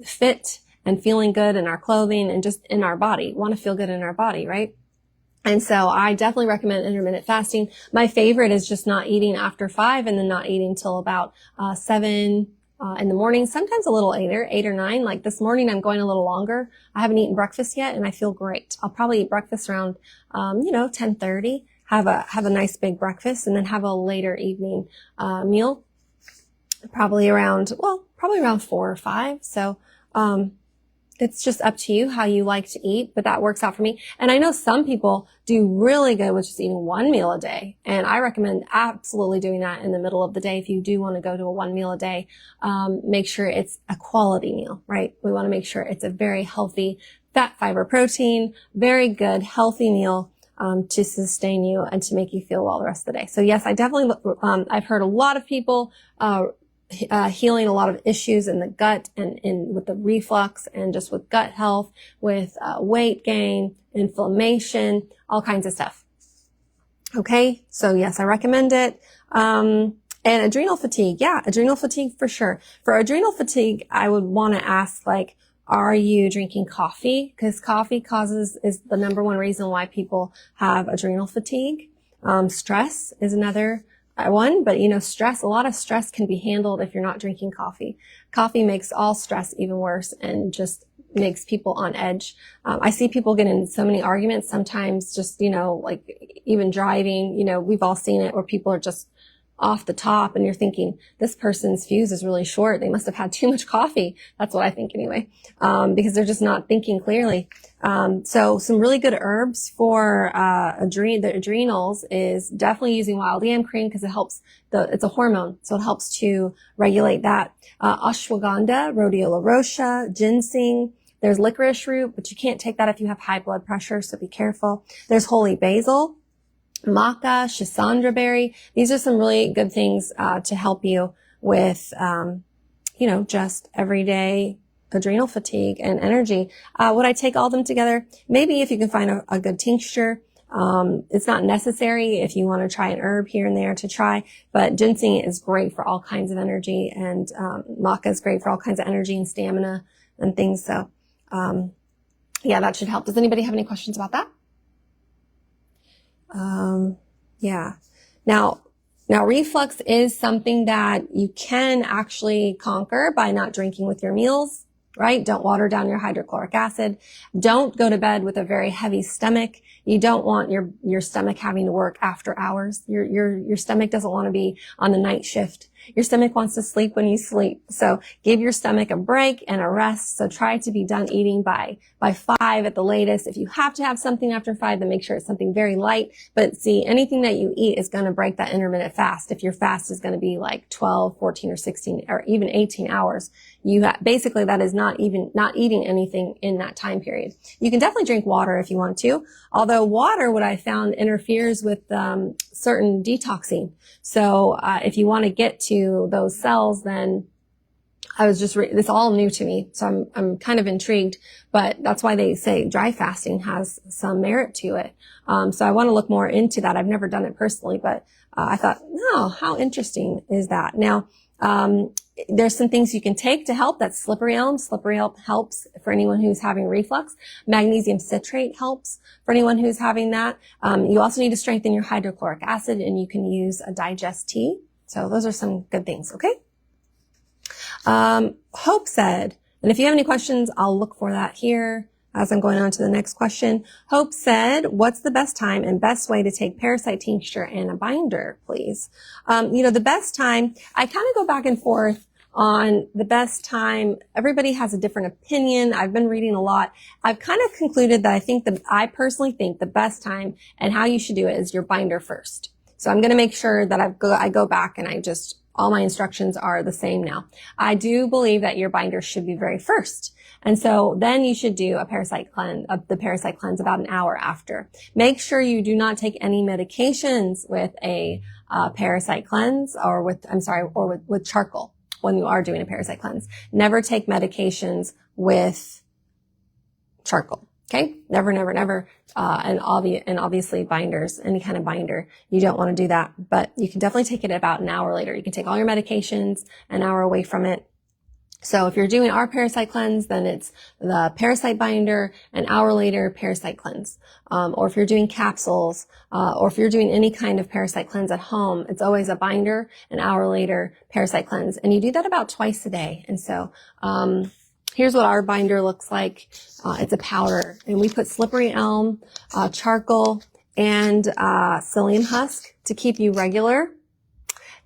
fit and feeling good in our clothing and just in our body. We want to feel good in our body, right? And so I definitely recommend intermittent fasting. My favorite is just not eating after 5 and then not eating till about 7 in the morning, sometimes a little later, 8 or 9. Like this morning, I'm going a little longer. I haven't eaten breakfast yet, and I feel great. I'll probably eat breakfast around, 10:30. Have a nice big breakfast, and then have a later evening meal, probably around 4 or 5. So it's just up to you how you like to eat, but that works out for me. And I know some people do really good with just eating 1 meal a day. And I recommend absolutely doing that in the middle of the day. If you do want to go to a 1 meal a day, make sure it's a quality meal, right? We want to make sure it's a very healthy fat, fiber, protein, very good, healthy meal, to sustain you and to make you feel well the rest of the day. So yes, I definitely, I've heard a lot of people, healing a lot of issues in the gut and with the reflux and just with gut health, with weight gain, inflammation, all kinds of stuff. Okay, so yes, I recommend it. And adrenal fatigue, yeah, adrenal fatigue for sure. For adrenal fatigue, I would want to ask, Are you drinking coffee? Because coffee is the number one reason why people have adrenal fatigue. Stress is another one, but a lot of stress can be handled if you're not drinking coffee. Coffee makes all stress even worse and just makes people on edge. I see people get in so many arguments, sometimes just, like even driving, we've all seen it where people are just off the top and you're thinking, this person's fuse is really short. They must have had too much coffee. That's what I think anyway, because they're just not thinking clearly. So some really good herbs for the adrenals is definitely using wild yam cream because it helps it's a hormone, so it helps to regulate that. Ashwagandha, rhodiola rosea, ginseng. There's licorice root, but you can't take that if you have high blood pressure, so be careful. There's holy basil, maca, schisandra berry. These are some really good things to help you with, just everyday adrenal fatigue and energy. Would I take all of them together? Maybe if you can find a good tincture. It's not necessary if you want to try an herb here and there to try, but ginseng is great for all kinds of energy, and maca is great for all kinds of energy and stamina and things. So, that should help. Does anybody have any questions about that? Yeah. Now reflux is something that you can actually conquer by not drinking with your meals, right? Don't water down your hydrochloric acid. Don't go to bed with a very heavy stomach. You don't want your stomach having to work after hours. Your stomach doesn't want to be on the night shift. Your stomach wants to sleep when you sleep. So give your stomach a break and a rest. So try to be done eating by 5 at the latest. If you have to have something after 5, then make sure it's something very light. But see, anything that you eat is going to break that intermittent fast. If your fast is going to be like 12, 14, or 16, or even 18 hours, basically that is not eating anything in that time period. You can definitely drink water if you want to, although water, what I found, interferes with certain detoxing. So if you want to get to those cells, then I was just this is all new to me, so I'm kind of intrigued. But that's why they say dry fasting has some merit to it. So I want to look more into that. I've never done it personally, but I thought, no, how interesting is that? Now, there's some things you can take to help. That's slippery elm. Slippery elm helps for anyone who's having reflux. Magnesium citrate helps for anyone who's having that. You also need to strengthen your hydrochloric acid, and you can use a digest tea. So those are some good things, okay? Hope said, and if you have any questions, I'll look for that here as I'm going on to the next question. Hope said, what's the best time and best way to take parasite tincture and a binder, please? The best time, I kind of go back and forth on the best time. Everybody has a different opinion. I've been reading a lot. I've kind of concluded that I personally think the best time and how you should do it is your binder first. So I'm going to make sure that I go back and all my instructions are the same now. I do believe that your binder should be very first. And so then you should do the parasite cleanse about an hour after. Make sure you do not take any medications with a parasite cleanse or with charcoal when you are doing a parasite cleanse. Never take medications with charcoal. Okay? Never, never, never. And obviously binders, any kind of binder, you don't want to do that, but you can definitely take it about an hour later. You can take all your medications an hour away from it. So if you're doing our parasite cleanse, then it's the parasite binder, an hour later parasite cleanse. Or if you're doing capsules, or if you're doing any kind of parasite cleanse at home, it's always a binder, an hour later parasite cleanse. And you do that about twice a day. And so, here's what our binder looks like. It's a powder, and we put slippery elm, charcoal, and psyllium husk to keep you regular,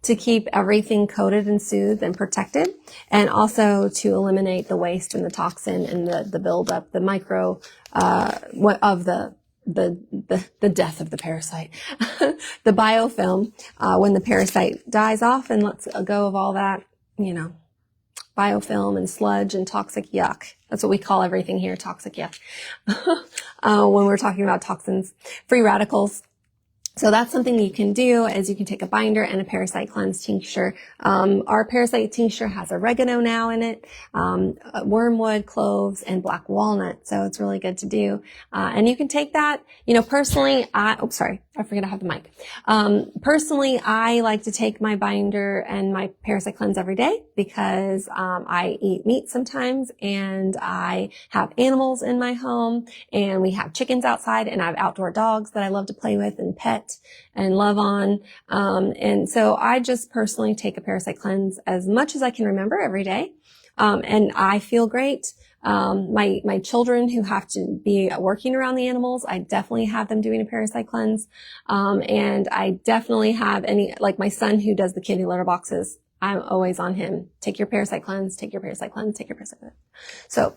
to keep everything coated and soothed and protected, and also to eliminate the waste and the toxin and the buildup, the micro of the death of the parasite, the biofilm when the parasite dies off and lets go of all that, biofilm and sludge and toxic yuck. That's what we call everything here, toxic yuck. When we're talking about toxins, free radicals. So that's something you can do, is you can take a binder and a parasite cleanse tincture. Our parasite tincture has oregano now in it, wormwood, cloves, and black walnut. So it's really good to do. And you can take that, personally, I forget I have the mic. Personally, I like to take my binder and my parasite cleanse every day because, I eat meat sometimes and I have animals in my home and we have chickens outside and I have outdoor dogs that I love to play with and pet and love on. And so I just personally take a parasite cleanse as much as I can remember every day. And I feel great. My children who have to be working around the animals, I definitely have them doing a parasite cleanse. And I definitely have like my son who does the kitty litter boxes. I'm always on him. Take your parasite cleanse, take your parasite cleanse, take your parasite cleanse. So,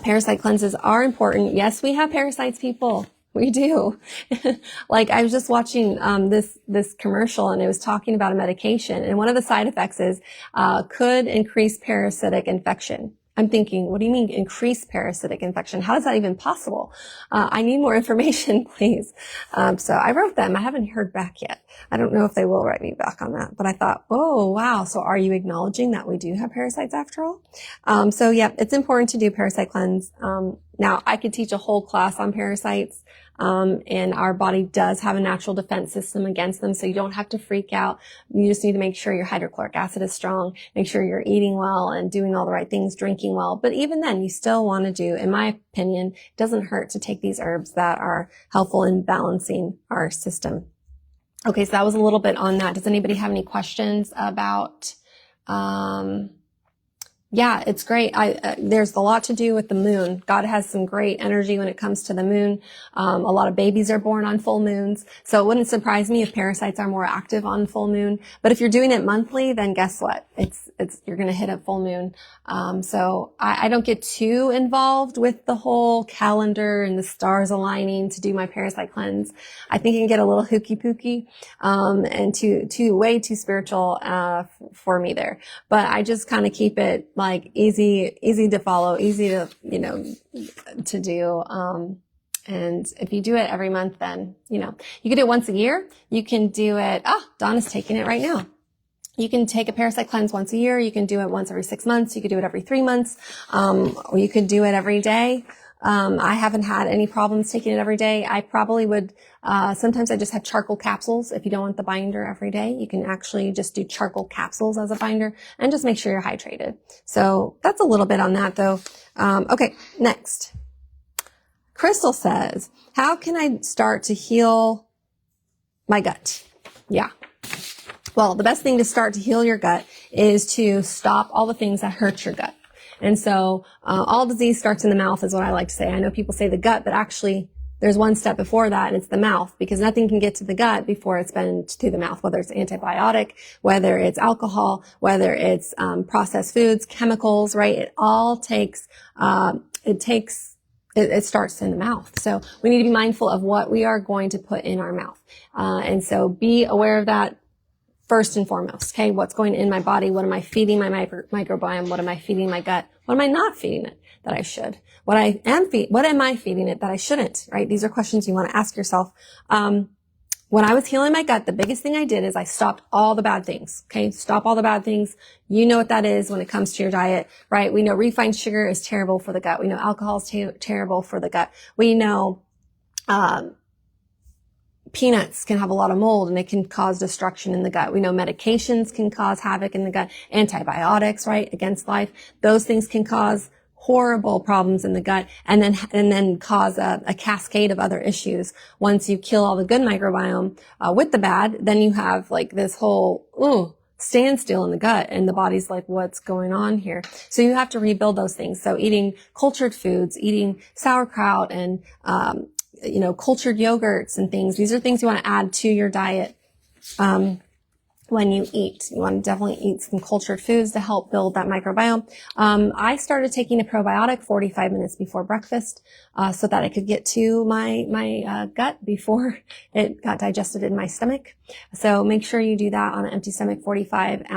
parasite cleanses are important. Yes, we have parasites, people. We do. Like I was just watching this commercial and it was talking about a medication and one of the side effects is could increase parasitic infection. I'm thinking, what do you mean increase parasitic infection? How is that even possible? I need more information, please. So I wrote them. I haven't heard back yet. I don't know if they will write me back on that, but I thought, oh, wow. So are you acknowledging that we do have parasites after all? So yeah, it's important to do parasite cleanse. Now I could teach a whole class on parasites. And our body does have a natural defense system against them. So you don't have to freak out. You just need to make sure your hydrochloric acid is strong, make sure you're eating well and doing all the right things, drinking well. But even then, you still want to do, in my opinion, it doesn't hurt to take these herbs that are helpful in balancing our system. Okay. So that was a little bit on that. Does anybody have any questions about, yeah, it's great. There's a lot to do with the moon. God has some great energy when it comes to the moon. A lot of babies are born on full moons. So it wouldn't surprise me if parasites are more active on full moon. But if you're doing it monthly, then guess what? You're going to hit a full moon. So I don't get too involved with the whole calendar and the stars aligning to do my parasite cleanse. I think it can get a little hooky pooky, and way too spiritual, for me there. But I just kind of keep it like easy to follow, easy to, to do. And if you do it every month, then, you can do it once a year. You can do it. Donna's taking it right now. You can take a parasite cleanse once a year. You can do it once every 6 months. You could do it every 3 months. Or you could do it every day. I haven't had any problems taking it every day. I probably would, sometimes I just have charcoal capsules. If you don't want the binder every day, you can actually just do charcoal capsules as a binder and just make sure you're hydrated. So that's a little bit on that though. Okay, next. Crystal says, how can I start to heal my gut? Yeah. Well, the best thing to start to heal your gut is to stop all the things that hurt your gut. And so, all disease starts in the mouth is what I like to say. I know people say the gut, but actually there's one step before that and it's the mouth because nothing can get to the gut before it's been to the mouth, whether it's antibiotic, whether it's alcohol, whether it's, processed foods, chemicals, right? It all takes, it starts in the mouth. So we need to be mindful of what we are going to put in our mouth. And so be aware of that. First and foremost, okay, what's going in my body? What am I feeding my microbiome? What am I feeding my gut? What am I not feeding it that I should? What am I feeding it that I shouldn't, right? These are questions you want to ask yourself. When I was healing my gut, the biggest thing I did is I stopped all the bad things, okay? Stop all the bad things. You know what that is when it comes to your diet, right? We know refined sugar is terrible for the gut. We know alcohol is terrible for the gut. We know, peanuts can have a lot of mold and it can cause destruction in the gut. We know medications can cause havoc in the gut. Antibiotics, right, against life. Those things can cause horrible problems in the gut and then cause a cascade of other issues. Once you kill all the good microbiome, with the bad, then you have like this whole, standstill in the gut and the body's like, what's going on here? So you have to rebuild those things. So eating cultured foods, eating sauerkraut and, cultured yogurts and things. These are things you want to add to your diet, when you eat. You want to definitely eat some cultured foods to help build that microbiome. I started taking a probiotic 45 minutes before breakfast, so that I could get to my gut before it got digested in my stomach. So make sure you do that on an empty stomach, 45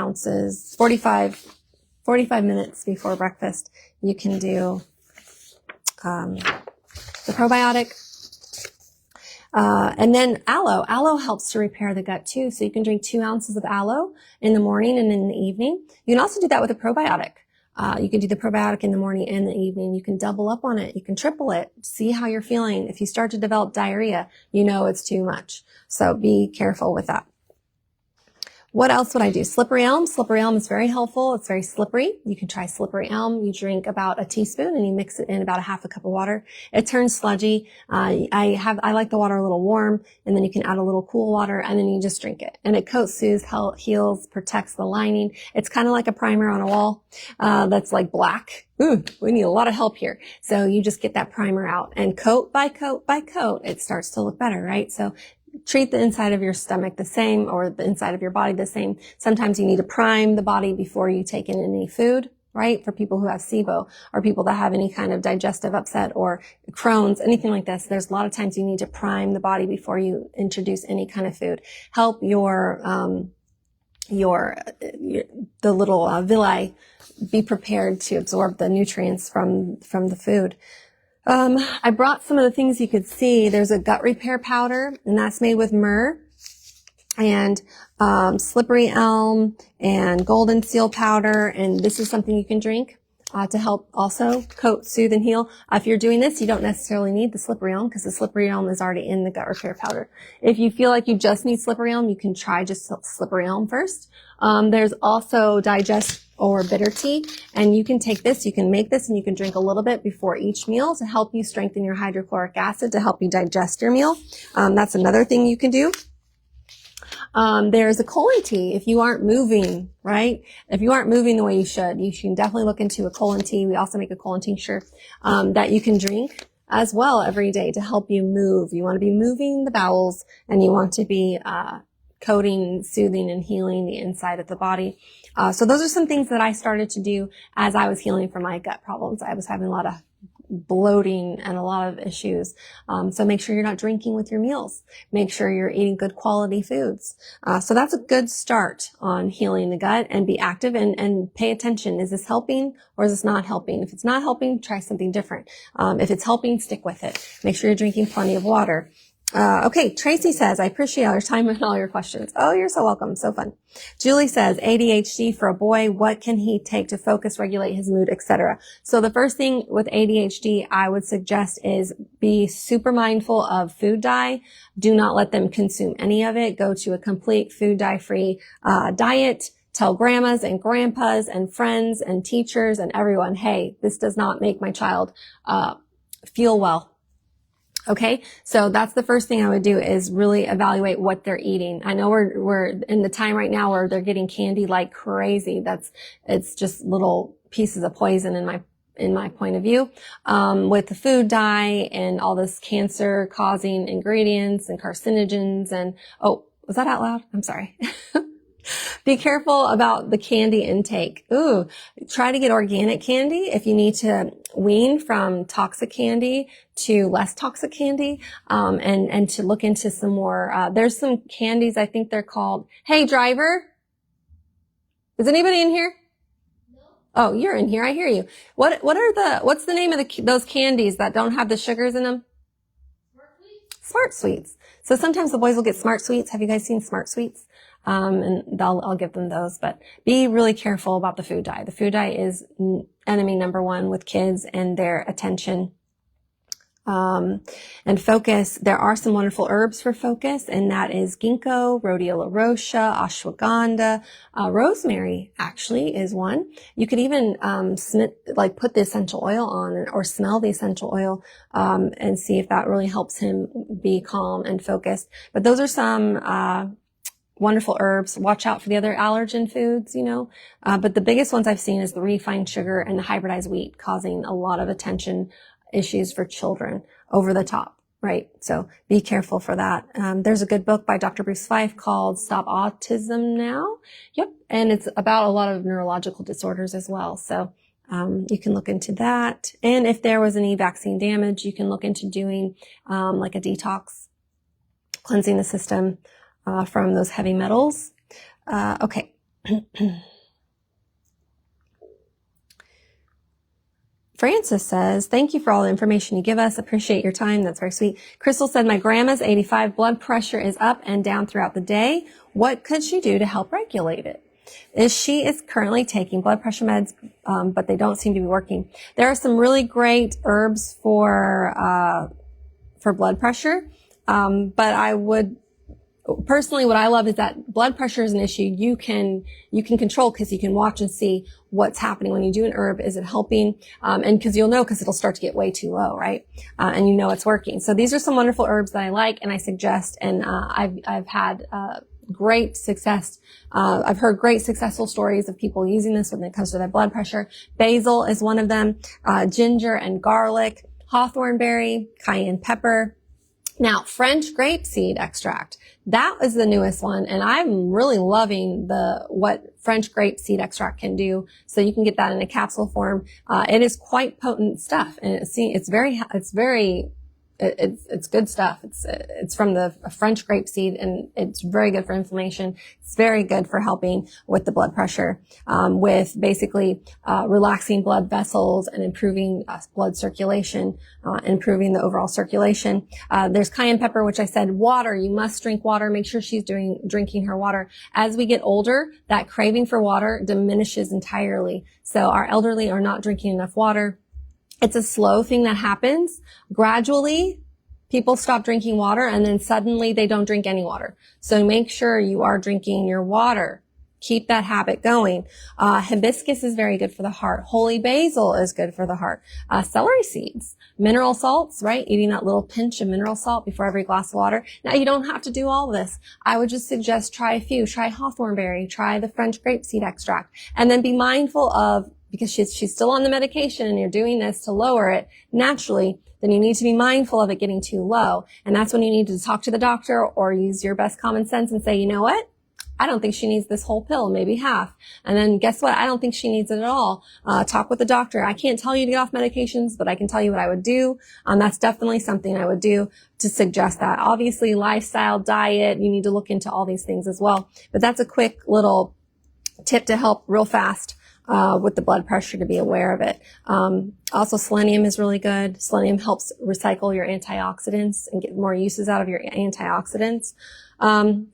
minutes before breakfast. You can do, the probiotic. And then aloe. Aloe helps to repair the gut too. So you can drink 2 ounces of aloe in the morning and in the evening. You can also do that with a probiotic. You can do the probiotic in the morning and the evening. You can double up on it. You can triple it. See how you're feeling. If you start to develop diarrhea, you know it's too much. So be careful with that. What else would I do? Slippery elm. Slippery elm is very helpful. It's very slippery. You can try slippery elm. You drink about a teaspoon and you mix it in about a half a cup of water. It turns sludgy. I like the water a little warm, and then you can add a little cool water, and then you just drink it. And it coats, soothes, heals, protects the lining. It's kind of like a primer on a wall, that's like black. Ooh, we need a lot of help here. So you just get that primer out, and coat by coat by coat, it starts to look better, right? So treat the inside of your stomach the same, or the inside of your body the same. Sometimes you need to prime the body before you take in any food, right? For people who have SIBO, or people that have any kind of digestive upset or Crohn's, anything like this, there's a lot of times you need to prime the body before you introduce any kind of food. Help the little villi be prepared to absorb the nutrients from the food. I brought some of the things you could see. There's a gut repair powder, and that's made with myrrh and slippery elm and golden seal powder. And this is something you can drink to help also coat, soothe, and heal. If you're doing this, you don't necessarily need the slippery elm, because the slippery elm is already in the gut repair powder. If you feel like you just need slippery elm, you can try just slippery elm first. There's also digest or bitter tea, and you can take this, you can make this, and you can drink a little bit before each meal to help you strengthen your hydrochloric acid to help you digest your meal. That's another thing you can do. There's a colon tea if you aren't moving, right? If you aren't moving the way you can definitely look into a colon tea. We also make a colon tincture that you can drink as well every day to help you move. You want to be moving the bowels, and you want to be coating, soothing, and healing the inside of the body. So those are some things that I started to do as I was healing from my gut problems. I was having a lot of bloating and a lot of issues. So make sure you're not drinking with your meals. Make sure you're eating good quality foods. So that's a good start on healing the gut, and be active and pay attention. Is this helping or is this not helping? If it's not helping, try something different. If it's helping, stick with it. Make sure you're drinking plenty of water. Okay, Tracy says, I appreciate all your time and all your questions. Oh, you're so welcome. So fun. Julie says, ADHD for a boy, what can he take to focus, regulate his mood, etc.? So the first thing with ADHD I would suggest is be super mindful of food dye. Do not let them consume any of it. Go to a complete food dye-free diet. Tell grandmas and grandpas and friends and teachers and everyone, hey, this does not make my child feel well. Okay, so that's the first thing I would do, is really evaluate what they're eating. I know we're in the time right now where they're getting candy like crazy. It's just little pieces of poison in my point of view. With the food dye and all this cancer causing ingredients and carcinogens and, oh, was that out loud? I'm sorry. Be careful about the candy intake. Ooh, try to get organic candy if you need to wean from toxic candy to less toxic candy, and to look into some more. There's some candies, I think they're called. Hey, driver. Is anybody in here? No. Oh, you're in here. I hear you. What's the name of those candies that don't have the sugars in them? Smart Sweets. Smart Sweets. So sometimes the boys will get Smart Sweets. Have you guys seen Smart Sweets? And I'll give them those, but be really careful about the food dye. The food dye is enemy number one with kids and their attention. And focus, there are some wonderful herbs for focus, and that is ginkgo, rhodiola rosea, ashwagandha, rosemary actually is one. You could even, put the essential oil on or smell the essential oil, and see if that really helps him be calm and focused. But those are some, wonderful herbs. Watch out for the other allergen foods, but the biggest ones I've seen is the refined sugar and the hybridized wheat, causing a lot of attention issues for children over the top, right? So be careful for that. There's a good book by Dr. Bruce Fife called Stop Autism Now. Yep. And it's about a lot of neurological disorders as well. So you can look into that. And if there was any vaccine damage, you can look into doing like a detox, cleansing the system from those heavy metals. Okay. Francis says, thank you for all the information you give us. Appreciate your time. That's very sweet. Crystal said, my grandma's 85. Blood pressure is up and down throughout the day. What could she do to help regulate it? She is currently taking blood pressure meds, but they don't seem to be working. There are some really great herbs for blood pressure. But I would, personally, what I love is that blood pressure is an issue you can control because you can watch and see what's happening when you do an herb. Is it helping? And because you'll know because it'll start to get way too low, right? And you know it's working. So these are some wonderful herbs that I like and I suggest. And I've had great success. I've heard great successful stories of people using this when it comes to their blood pressure. Basil is one of them. Ginger and garlic, hawthorn berry, cayenne pepper. Now, French grapeseed extract, that is the newest one, and I'm really loving what French grapeseed extract can do. So you can get that in a capsule form. It is quite potent stuff, and it's good stuff. It's from the French grapeseed, and it's very good for inflammation. It's very good for helping with the blood pressure, with basically relaxing blood vessels and improving blood circulation, improving the overall circulation. There's cayenne pepper, which I said water. You must drink water. Make sure she's drinking her water. As we get older, that craving for water diminishes entirely. So our elderly are not drinking enough water. It's a slow thing that happens. Gradually, people stop drinking water and then suddenly they don't drink any water. So make sure you are drinking your water. Keep that habit going. Hibiscus is very good for the heart. Holy basil is good for the heart. Celery seeds, mineral salts, right? Eating that little pinch of mineral salt before every glass of water. Now, you don't have to do all this. I would just suggest try a few. Try hawthorn berry, try the French grapeseed extract, and then be mindful of, because she's still on the medication and you're doing this to lower it naturally, then you need to be mindful of it getting too low. And that's when you need to talk to the doctor or use your best common sense and say, you know what? I don't think she needs this whole pill, maybe half. And then guess what? I don't think she needs it at all. Talk with the doctor. I can't tell you to get off medications, but I can tell you what I would do. That's definitely something I would do to suggest that. Obviously, lifestyle, diet, you need to look into all these things as well. But that's a quick little tip to help real fast with the blood pressure, to be aware of it. Also, selenium is really good. Selenium helps recycle your antioxidants and get more uses out of your antioxidants.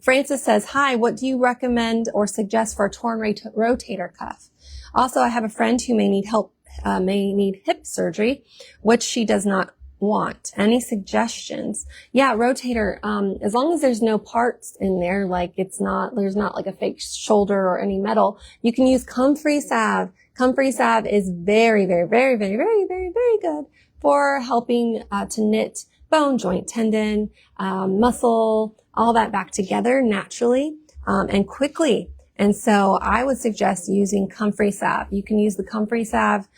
Francis says, hi, what do you recommend or suggest for a torn rotator cuff? Also, I have a friend who may need hip surgery, which she does not want. Any suggestions? Yeah, rotator, as long as there's no parts in there, like there's not like a fake shoulder or any metal, you can use comfrey salve. Comfrey salve is very, very, very, very, very, very, very good for helping to knit bone, joint, tendon, muscle, all that back together naturally and quickly. And so I would suggest using comfrey salve. You can use the comfrey salve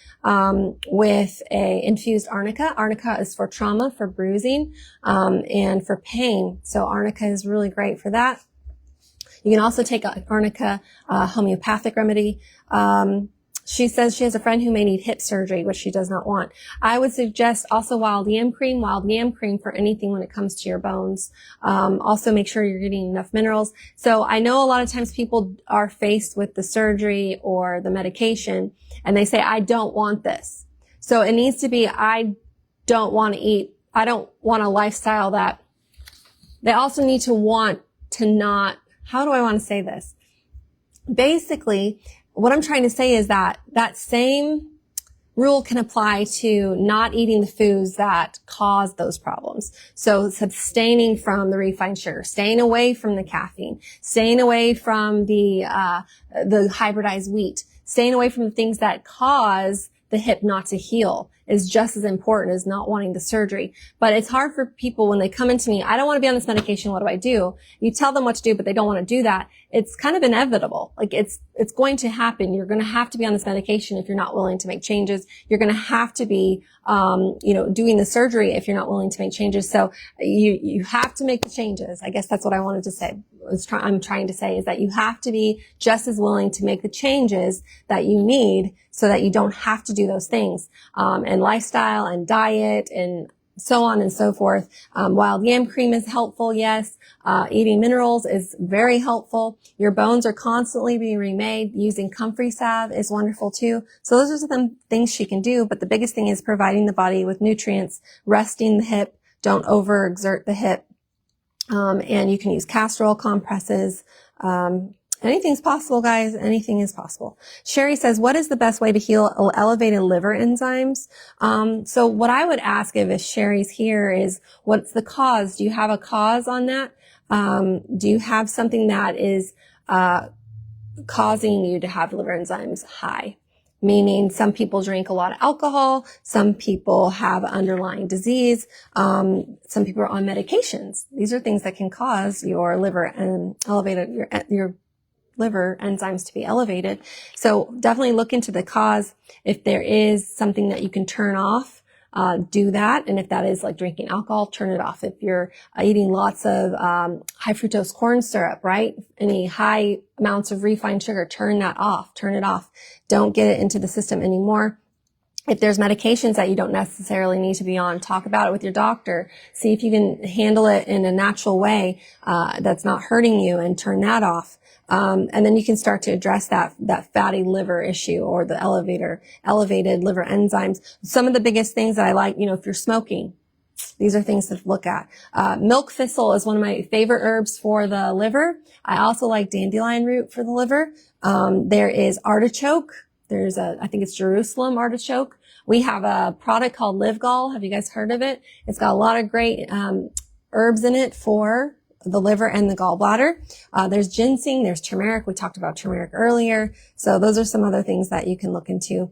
with a infused arnica. Arnica is for trauma, for bruising, and for pain. So arnica is really great for that. You can also take arnica homeopathic remedy. She says she has a friend who may need hip surgery, which she does not want. I would suggest also wild yam cream for anything when it comes to your bones. Also make sure you're getting enough minerals. So I know a lot of times people are faced with the surgery or the medication and they say, I don't want this. So it needs to be, I don't want to eat. I don't want a lifestyle that. They also need to want to not, how do I want to say this? Basically, what I'm trying to say is that same rule can apply to not eating the foods that cause those problems. So abstaining from the refined sugar, staying away from the caffeine, staying away from the hybridized wheat, staying away from the things that cause the hip not to heal is just as important as not wanting the surgery. But it's hard for people when they come into me, I don't want to be on this medication, what do I do? You tell them what to do, but they don't want to do that. It's kind of inevitable. Like it's going to happen. You're going to have to be on this medication if you're not willing to make changes. You're going to have to be, doing the surgery if you're not willing to make changes. So you have to make the changes. I guess that's what I wanted to say. I'm trying to say is that you have to be just as willing to make the changes that you need so that you don't have to do those things. And lifestyle and diet and so on and so forth. Wild yam cream is helpful, yes. Eating minerals is very helpful. Your bones are constantly being remade. Using comfrey salve is wonderful too. So those are some things she can do, but the biggest thing is providing the body with nutrients, resting the hip, don't overexert the hip. And you can use castor oil compresses. Anything's possible, guys. Anything is possible. Sherry says, what is the best way to heal elevated liver enzymes? So what I would ask if Sherry's here is, what's the cause? Do you have a cause on that? Do you have something that is, causing you to have liver enzymes high? Meaning some people drink a lot of alcohol, some people have underlying disease, some people are on medications. These are things that can cause your liver and your liver enzymes to be elevated. So definitely look into the cause. If there is something that you can turn off, do that. And if that is like drinking alcohol, turn it off. If you're eating lots of high fructose corn syrup, right? Any high amounts of refined sugar, turn that off. Turn it off. Don't get it into the system anymore. If there's medications that you don't necessarily need to be on, talk about it with your doctor. See if you can handle it in a natural way that's not hurting you, and turn that off. And then you can start to address that fatty liver issue or the elevated liver enzymes. Some of the biggest things that I like, if you're smoking, these are things to look at. Milk thistle is one of my favorite herbs for the liver. I also like dandelion root for the liver. There is artichoke. I think it's Jerusalem artichoke. We have a product called Live Gall. Have you guys heard of it? It's got a lot of great, herbs in it for the liver and the gallbladder. There's ginseng, there's turmeric. We talked about turmeric earlier. So those are some other things that you can look into.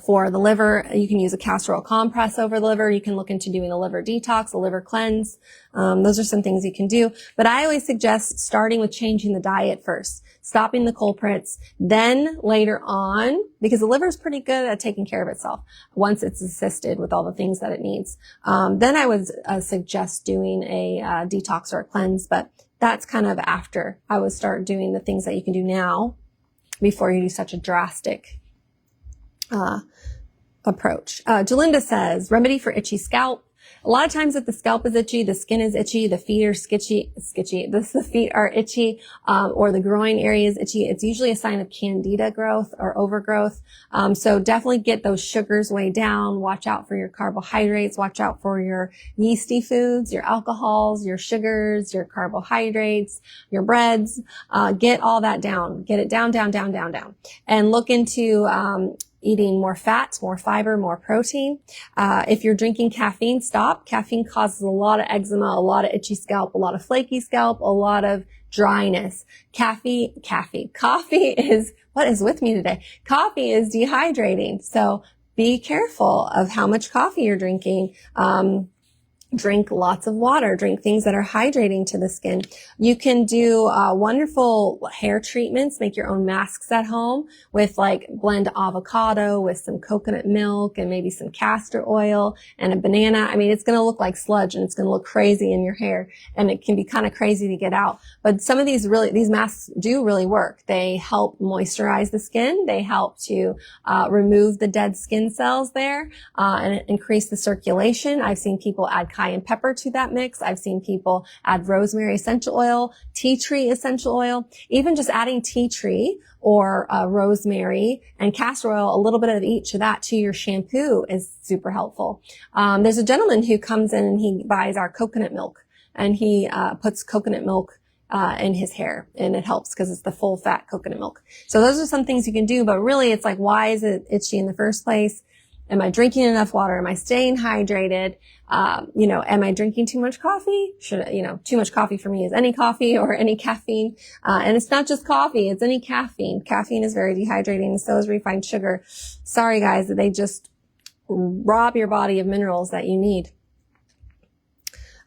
For the liver, you can use a castor oil compress over the liver. You can look into doing a liver detox, a liver cleanse. Those are some things you can do. But I always suggest starting with changing the diet first, stopping the culprits, then later on, because the liver is pretty good at taking care of itself once it's assisted with all the things that it needs. Then I would suggest doing a detox or a cleanse, but that's kind of after. I would start doing the things that you can do now before you do such a drastic approach. Jalinda says, remedy for itchy scalp. A lot of times if the scalp is itchy, the skin is itchy, the feet are the feet are itchy, or the groin area is itchy, it's usually a sign of candida growth or overgrowth. So definitely get those sugars way down. Watch out for your carbohydrates. Watch out for your yeasty foods, your alcohols, your sugars, your carbohydrates, your breads. Get all that down. Get it down, down, down, down, down. And look into, eating more fats, more fiber, more protein. If you're drinking caffeine, stop. Caffeine causes a lot of eczema, a lot of itchy scalp, a lot of flaky scalp, a lot of dryness. Coffee is, what is with me today? Coffee is dehydrating. So be careful of how much coffee you're drinking. Drink lots of water. Drink things that are hydrating to the skin. You can do wonderful hair treatments. Make your own masks at home with blend avocado with some coconut milk and maybe some castor oil and a banana. I mean, it's going to look like sludge and it's going to look crazy in your hair, and it can be kind of crazy to get out. But some of these masks do really work. They help moisturize the skin. They help to remove the dead skin cells there and increase the circulation. I've seen people add cayenne pepper to that mix. I've seen people add rosemary essential oil, tea tree essential oil. Even just adding tea tree or rosemary and castor oil, a little bit of each of that to your shampoo is super helpful. There's a gentleman who comes in and he buys our coconut milk, and he puts coconut milk in his hair, and it helps because it's the full fat coconut milk. So those are some things you can do, but really it's why is it itchy in the first place? Am I drinking enough water? Am I staying hydrated? Am I drinking too much coffee? Too much coffee for me is any coffee or any caffeine. And it's not just coffee, it's any caffeine. Caffeine is very dehydrating, and so is refined sugar. Sorry guys, they just rob your body of minerals that you need.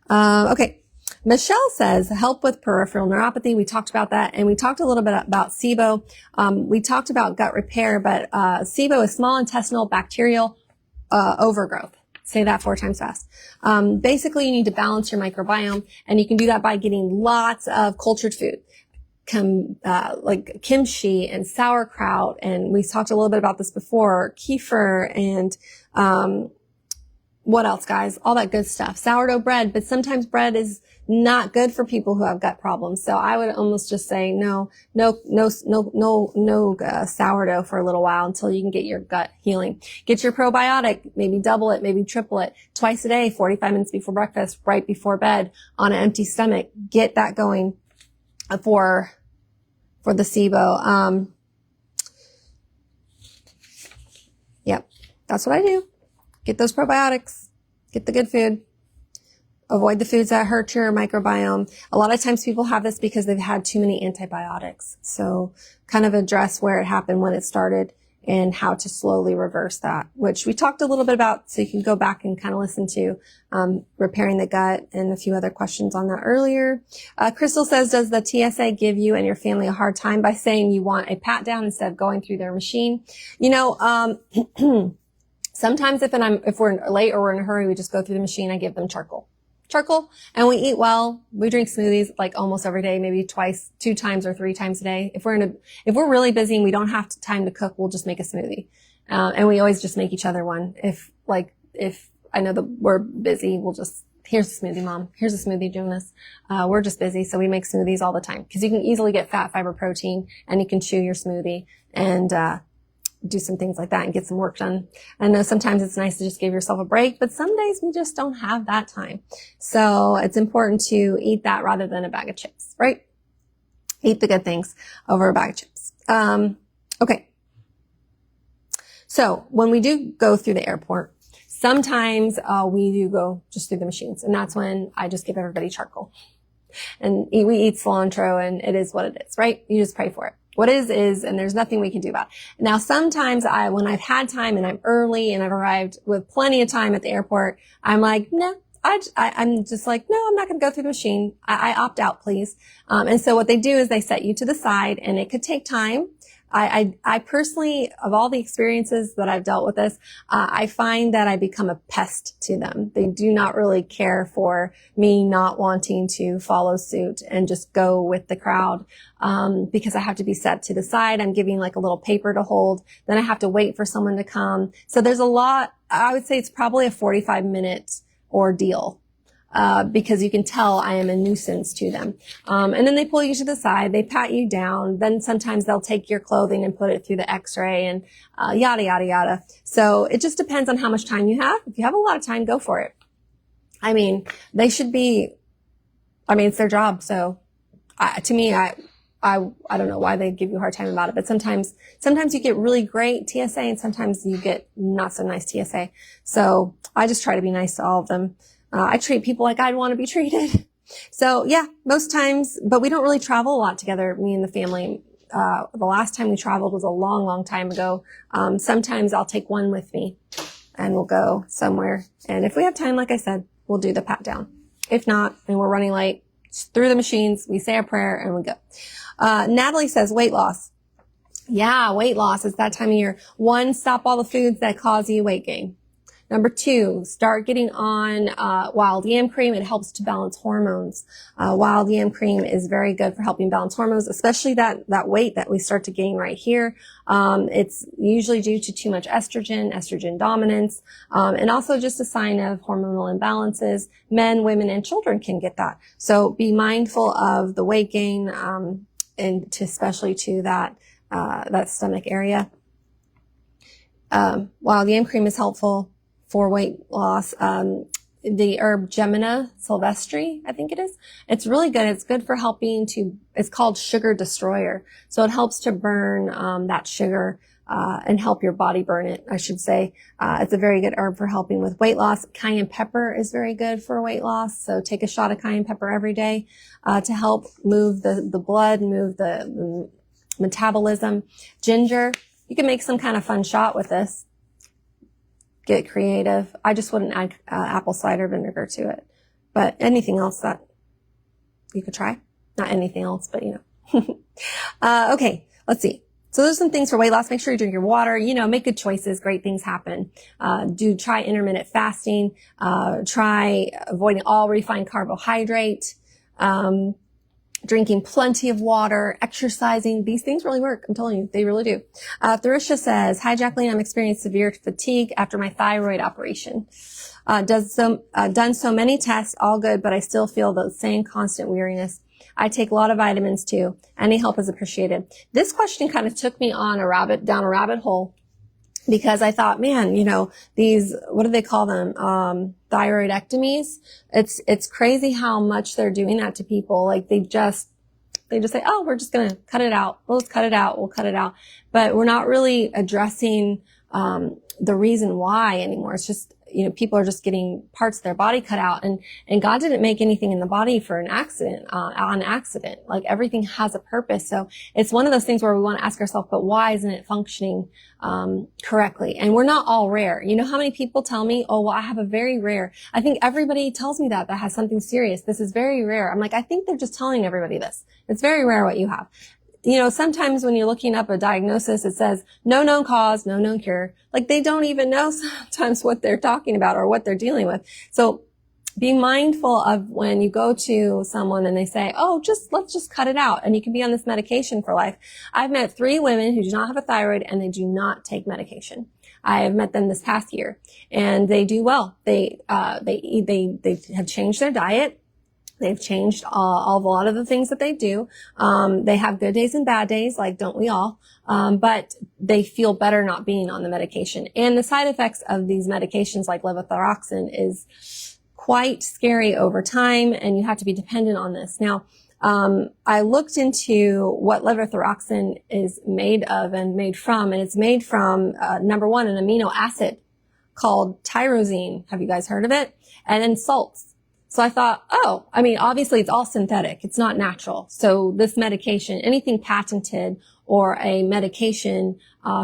Okay. Michelle says, help with peripheral neuropathy. We talked about that, and we talked a little bit about SIBO. We talked about gut repair, but SIBO is small intestinal bacterial overgrowth. Say that 4 times fast. Basically, you need to balance your microbiome, and you can do that by getting lots of cultured food. Like kimchi and sauerkraut, and we talked a little bit about this before, kefir and What else, guys? All that good stuff. Sourdough bread, but sometimes bread is not good for people who have gut problems. So I would almost just say no sourdough for a little while until you can get your gut healing. Get your probiotic, maybe double it, maybe triple it, twice a day, 45 minutes before breakfast, right before bed, on an empty stomach. Get that going for the SIBO. Yep, that's what I do. Get those probiotics. Get the good food. Avoid the foods that hurt your microbiome. A lot of times people have this because they've had too many antibiotics. So kind of address where it happened, when it started, and how to slowly reverse that, which we talked a little bit about. So you can go back and kind of listen to repairing the gut and a few other questions on that earlier. Crystal says, does the TSA give you and your family a hard time by saying you want a pat down instead of going through their machine? You know, sometimes if we're late or we're in a hurry, we just go through the machine. I give them charcoal, and we eat well. We drink smoothies like almost every day, maybe twice, 2 times or 3 times a day. If we're really busy and we don't have time to cook, we'll just make a smoothie. And we always just make each other one. If I know that we're busy, we'll just, here's a smoothie, Mom. Here's a smoothie, Jonas. We're just busy. So we make smoothies all the time because you can easily get fat, fiber, protein, and you can chew your smoothie and, do some things like that and get some work done. I know sometimes it's nice to just give yourself a break, but some days we just don't have that time. So it's important to eat that rather than a bag of chips, right? Eat the good things over a bag of chips. Okay. So when we do go through the airport, sometimes we do go just through the machines, and that's when I just give everybody charcoal. And we eat cilantro, and it is what it is, right? You just pray for it. What is, and there's nothing we can do about it. Now, sometimes when I've had time and I'm early and I've arrived with plenty of time at the airport, I'm like, no, I'm just like, no, I'm not going to go through the machine. I opt out, please. And so what they do is they set you to the side, and it could take time. I personally, of all the experiences that I've dealt with this, I find that I become a pest to them. They do not really care for me not wanting to follow suit and just go with the crowd, because I have to be set to the side. I'm giving like a little paper to hold. Then I have to wait for someone to come. So there's a lot. I would say it's probably a 45-minute ordeal. Because you can tell I am a nuisance to them. And then they pull you to the side, they pat you down, then sometimes they'll take your clothing and put it through the x-ray and, yada, yada, yada. So it just depends on how much time you have. If you have a lot of time, go for it. I mean, they should be, it's their job. So, to me, I don't know why they give you a hard time about it, but sometimes you get really great TSA and sometimes you get not so nice TSA. So I just try to be nice to all of them. I treat people like I'd want to be treated. So yeah, most times, but we don't really travel a lot together, me and the family. The last time we traveled was a long, long time ago. Sometimes I'll take one with me and we'll go somewhere. And if we have time, like I said, we'll do the pat down. If not, and we're running late, through the machines, we say our prayer and we go. Natalie says weight loss. Yeah, weight loss is that time of year. 1, stop all the foods that cause you weight gain. Number 2, start getting on wild yam cream. It helps to balance hormones. Wild yam cream is very good for helping balance hormones, especially that weight that we start to gain right here. It's usually due to too much estrogen dominance, and also just a sign of hormonal imbalances. Men, women, and children can get that. So be mindful of the weight gain, and especially to that stomach area. Wild yam cream is helpful for weight loss. The herb Gemina sylvestri, I think it is. It's really good. It's good for it's called sugar destroyer. So it helps to burn, that sugar, and help your body burn it, I should say. It's a very good herb for helping with weight loss. Cayenne pepper is very good for weight loss. So take a shot of cayenne pepper every day, to help move the blood, move the metabolism. Ginger, you can make some kind of fun shot with this. Get creative. I just wouldn't add apple cider vinegar to it, but anything else that you could try. Not anything else, but okay, let's see. So there's some things for weight loss. Make sure you drink your water. Make good choices. Great things happen. Try intermittent fasting. Try avoiding all refined carbohydrate. drinking plenty of water, exercising. These things really work. I'm telling you, they really do. Tharisha says, hi, Jacqueline. I'm experiencing severe fatigue after my thyroid operation. Done so many tests, all good, but I still feel the same constant weariness. I take a lot of vitamins too. Any help is appreciated. This question kind of took me on down a rabbit hole, because I thought, man, these, what do they call them? Thyroidectomies. It's crazy how much they're doing that to people. Like they just say, oh, we're just going to cut it out. Well, let's cut it out. We'll cut it out. But we're not really addressing, the reason why anymore. It's just, people are just getting parts of their body cut out, and God didn't make anything in the body for an accident, on accident. Like everything has a purpose. So it's one of those things where we want to ask ourselves, but why isn't it functioning, correctly? And we're not all rare. You know how many people tell me, oh, well, I have a very rare. I think everybody tells me that has something serious. This is very rare. I'm like, I think they're just telling everybody this. It's very rare what you have. Sometimes when you're looking up a diagnosis, it says no known cause, no known cure. Like they don't even know sometimes what they're talking about or what they're dealing with. So be mindful of when you go to someone and they say, oh, let's just cut it out and you can be on this medication for life. I've met 3 women who do not have a thyroid and they do not take medication. I have met them this past year and they do well. They have changed their diet. They've changed a lot of the things that they do. They have good days and bad days, like don't we all? But they feel better not being on the medication. And the side effects of these medications like levothyroxine is quite scary over time, and you have to be dependent on this. Now, I looked into what levothyroxine is made of and made from, and it's made from, number one, an amino acid called tyrosine. Have you guys heard of it? And then salts. So I thought, obviously it's all synthetic. It's not natural. So this medication, anything patented or a medication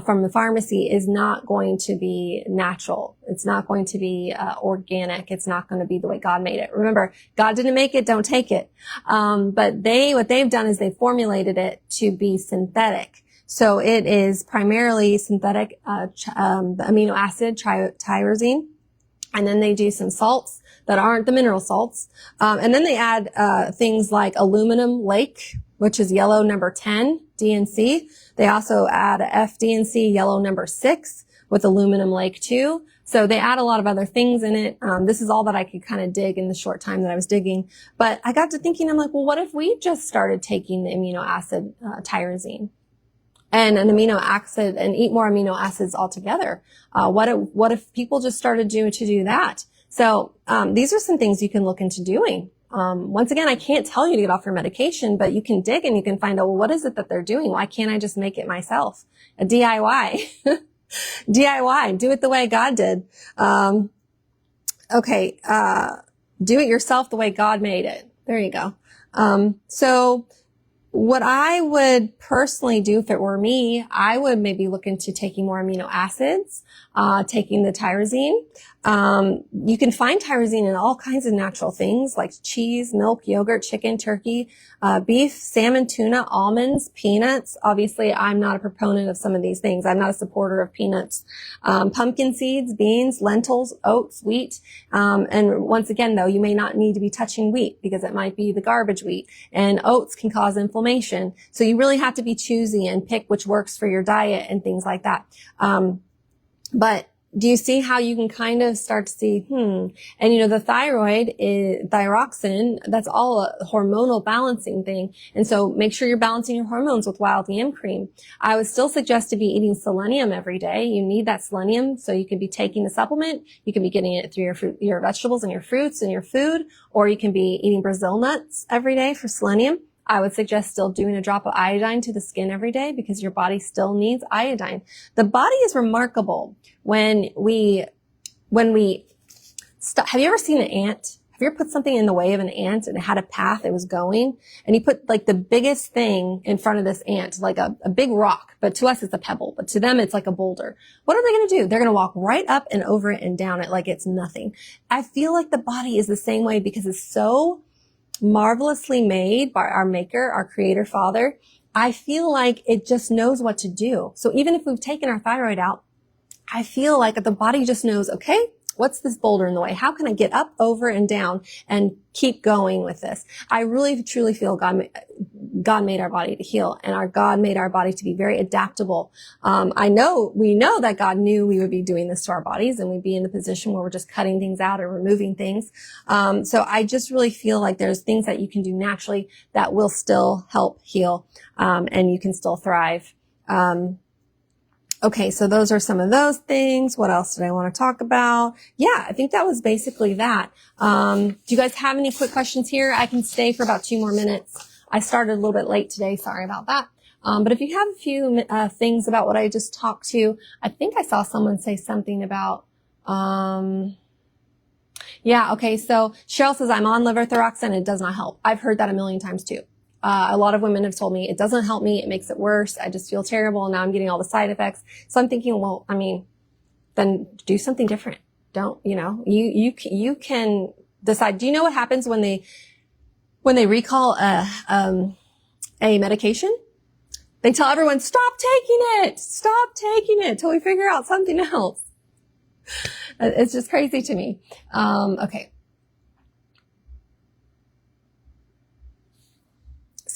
from the pharmacy is not going to be natural. It's not going to be organic. It's not going to be the way God made it. Remember, God didn't make it, don't take it. But what they've done is they formulated it to be synthetic. So it is primarily synthetic, the amino acid, tyrosine. And then they do some salts that aren't the mineral salts. And then they add things like aluminum lake, which is yellow number 10, DNC. They also add FDNC yellow number 6 with aluminum lake too. So they add a lot of other things in it. This is all that I could kind of dig in the short time that I was digging. But I got to thinking, I'm like, well, what if we just started taking the amino acid tyrosine and an amino acid and eat more amino acids altogether? What if people just started to do that? So, these are some things you can look into doing. Once again, I can't tell you to get off your medication, but you can dig and you can find out, well, what is it that they're doing? Why can't I just make it myself? A DIY. DIY. Do it the way God did. Do it yourself the way God made it. There you go. So what I would personally do if it were me, I would maybe look into taking more amino acids, taking the tyrosine. You can find tyrosine in all kinds of natural things like cheese, milk, yogurt, chicken, turkey, beef, salmon, tuna, almonds, peanuts. Obviously, I'm not a proponent of some of these things. I'm not a supporter of peanuts. Pumpkin seeds, beans, lentils, oats, wheat. And once again, though, you may not need to be touching wheat because it might be the garbage wheat, and oats can cause inflammation. So you really have to be choosy and pick which works for your diet and things like that. But do you see how you can kind of start to see, and the thyroid is thyroxine, that's all a hormonal balancing thing. And so make sure you're balancing your hormones with wild yam cream. I would still suggest to be eating selenium every day. You need that selenium, so you can be taking the supplement. You can be getting it through your vegetables and your fruits and your food, or you can be eating Brazil nuts every day for selenium. I would suggest still doing a drop of iodine to the skin every day because your body still needs iodine. The body is remarkable when we have you ever seen an ant? Have you ever put something in the way of an ant and it had a path it was going? And you put like the biggest thing in front of this ant, like a big rock, but to us it's a pebble, but to them it's like a boulder. What are they going to do? They're going to walk right up and over it and down it like it's nothing. I feel like the body is the same way because it's so marvelously made by our maker, our creator father. I feel like it just knows what to do. So even if we've taken our thyroid out, I feel like the body just knows, okay, What's this boulder in the way? How can I get up, over, and down and keep going with this? I really, truly feel God made our body to heal, and God made our body to be very adaptable. We know that God knew we would be doing this to our bodies, and we'd be in the position where we're just cutting things out or removing things. So I just really feel like there's things that you can do naturally that will still help heal, and you can still thrive. Okay, so those are some of those things. What else did I want to talk about? Yeah, I think that was basically that. Do you guys have any quick questions here? I can stay for about 2 more minutes. I started a little bit late today. Sorry about that. But if you have a few things about what I just talked to, I think I saw someone say something about, yeah, okay. So Cheryl says, I'm on levothyroxine and it does not help. I've heard that a million times too. A lot of women have told me it doesn't help me. It makes it worse. I just feel terrible. And now I'm getting all the side effects. So I'm thinking, well, I mean, then do something different. Don't, you can decide. Do you know what happens when they recall a medication? They tell everyone, stop taking it till we figure out something else. It's just crazy to me. Okay.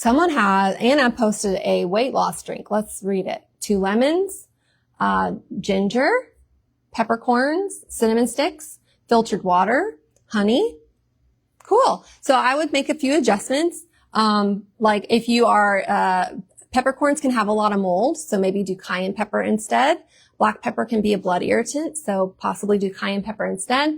Anna posted a weight loss drink. Let's read it. 2 lemons, ginger, peppercorns, cinnamon sticks, filtered water, honey. Cool. So I would make a few adjustments. Like if you are, peppercorns can have a lot of mold, so maybe do cayenne pepper instead. Black pepper can be a blood irritant, so possibly do cayenne pepper instead.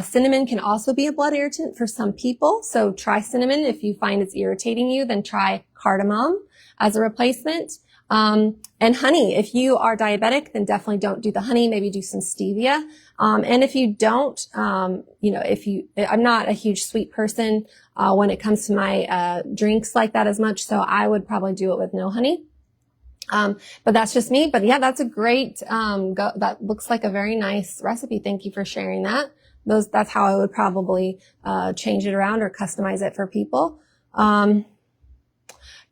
Cinnamon can also be a blood irritant for some people, so try cinnamon. If you find it's irritating you, then try cardamom as a replacement. And honey, if you are diabetic, then definitely don't do the honey, maybe do some stevia. And if you don't, I'm not a huge sweet person, when it comes to my, drinks like that as much, so I would probably do it with no honey. But that's just me. But yeah, that's a great, that looks like a very nice recipe. Thank you for sharing that. That's how I would probably, change it around or customize it for people.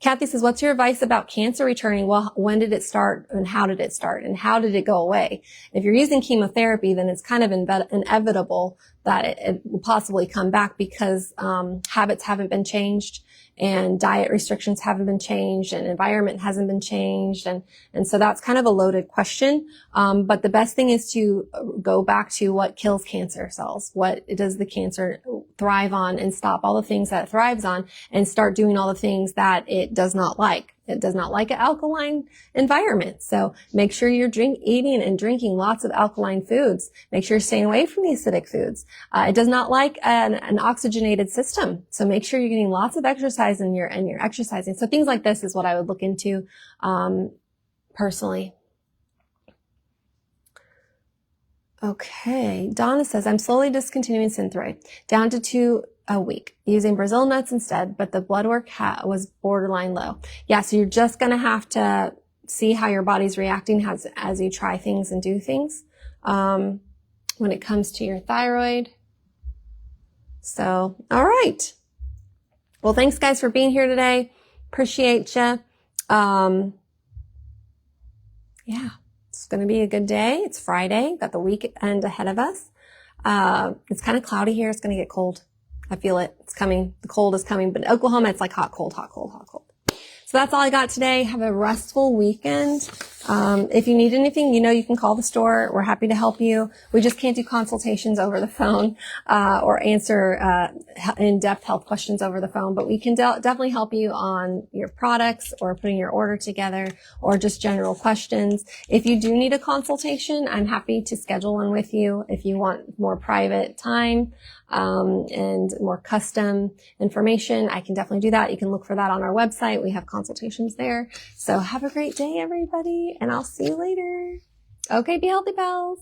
Kathy says, what's your advice about cancer returning? Well, when did it start and how did it start and how did it go away? If you're using chemotherapy, then it's kind of inevitable that it will possibly come back because, habits haven't been changed and diet restrictions haven't been changed and environment hasn't been changed. And so that's kind of a loaded question. But the best thing is to go back to what kills cancer cells. What does the cancer thrive on, and stop all the things that it thrives on and start doing all the things that it does not like. It does not like an alkaline environment. So make sure you're eating and drinking lots of alkaline foods. Make sure you're staying away from the acidic foods. It does not like an oxygenated system. So make sure you're getting lots of exercise and you're exercising. So things like this is what I would look into, personally. Okay. Donna says, I'm slowly discontinuing Synthroid down to 2 a week, using Brazil nuts instead, but the blood work was borderline low. Yeah, so you're just going to have to see how your body's reacting as you try things and do things when it comes to your thyroid. So, all right. Well, thanks guys for being here today. Appreciate you. Yeah, it's going to be a good day. It's Friday. Got the weekend ahead of us. It's kind of cloudy here. It's going to get cold. I feel it. It's coming. The cold is coming. But in Oklahoma, it's like hot, cold, hot, cold, hot, cold. So that's all I got today. Have a restful weekend. If you need anything, you can call the store. We're happy to help you. We just can't do consultations over the phone, or answer, in-depth health questions over the phone, but we can definitely help you on your products or putting your order together or just general questions. If you do need a consultation, I'm happy to schedule one with you if you want more private time. And more custom information, I can definitely do that. You can look for that on our website. We have consultations there. So have a great day, everybody, and I'll see you later. Okay, be healthy, pals.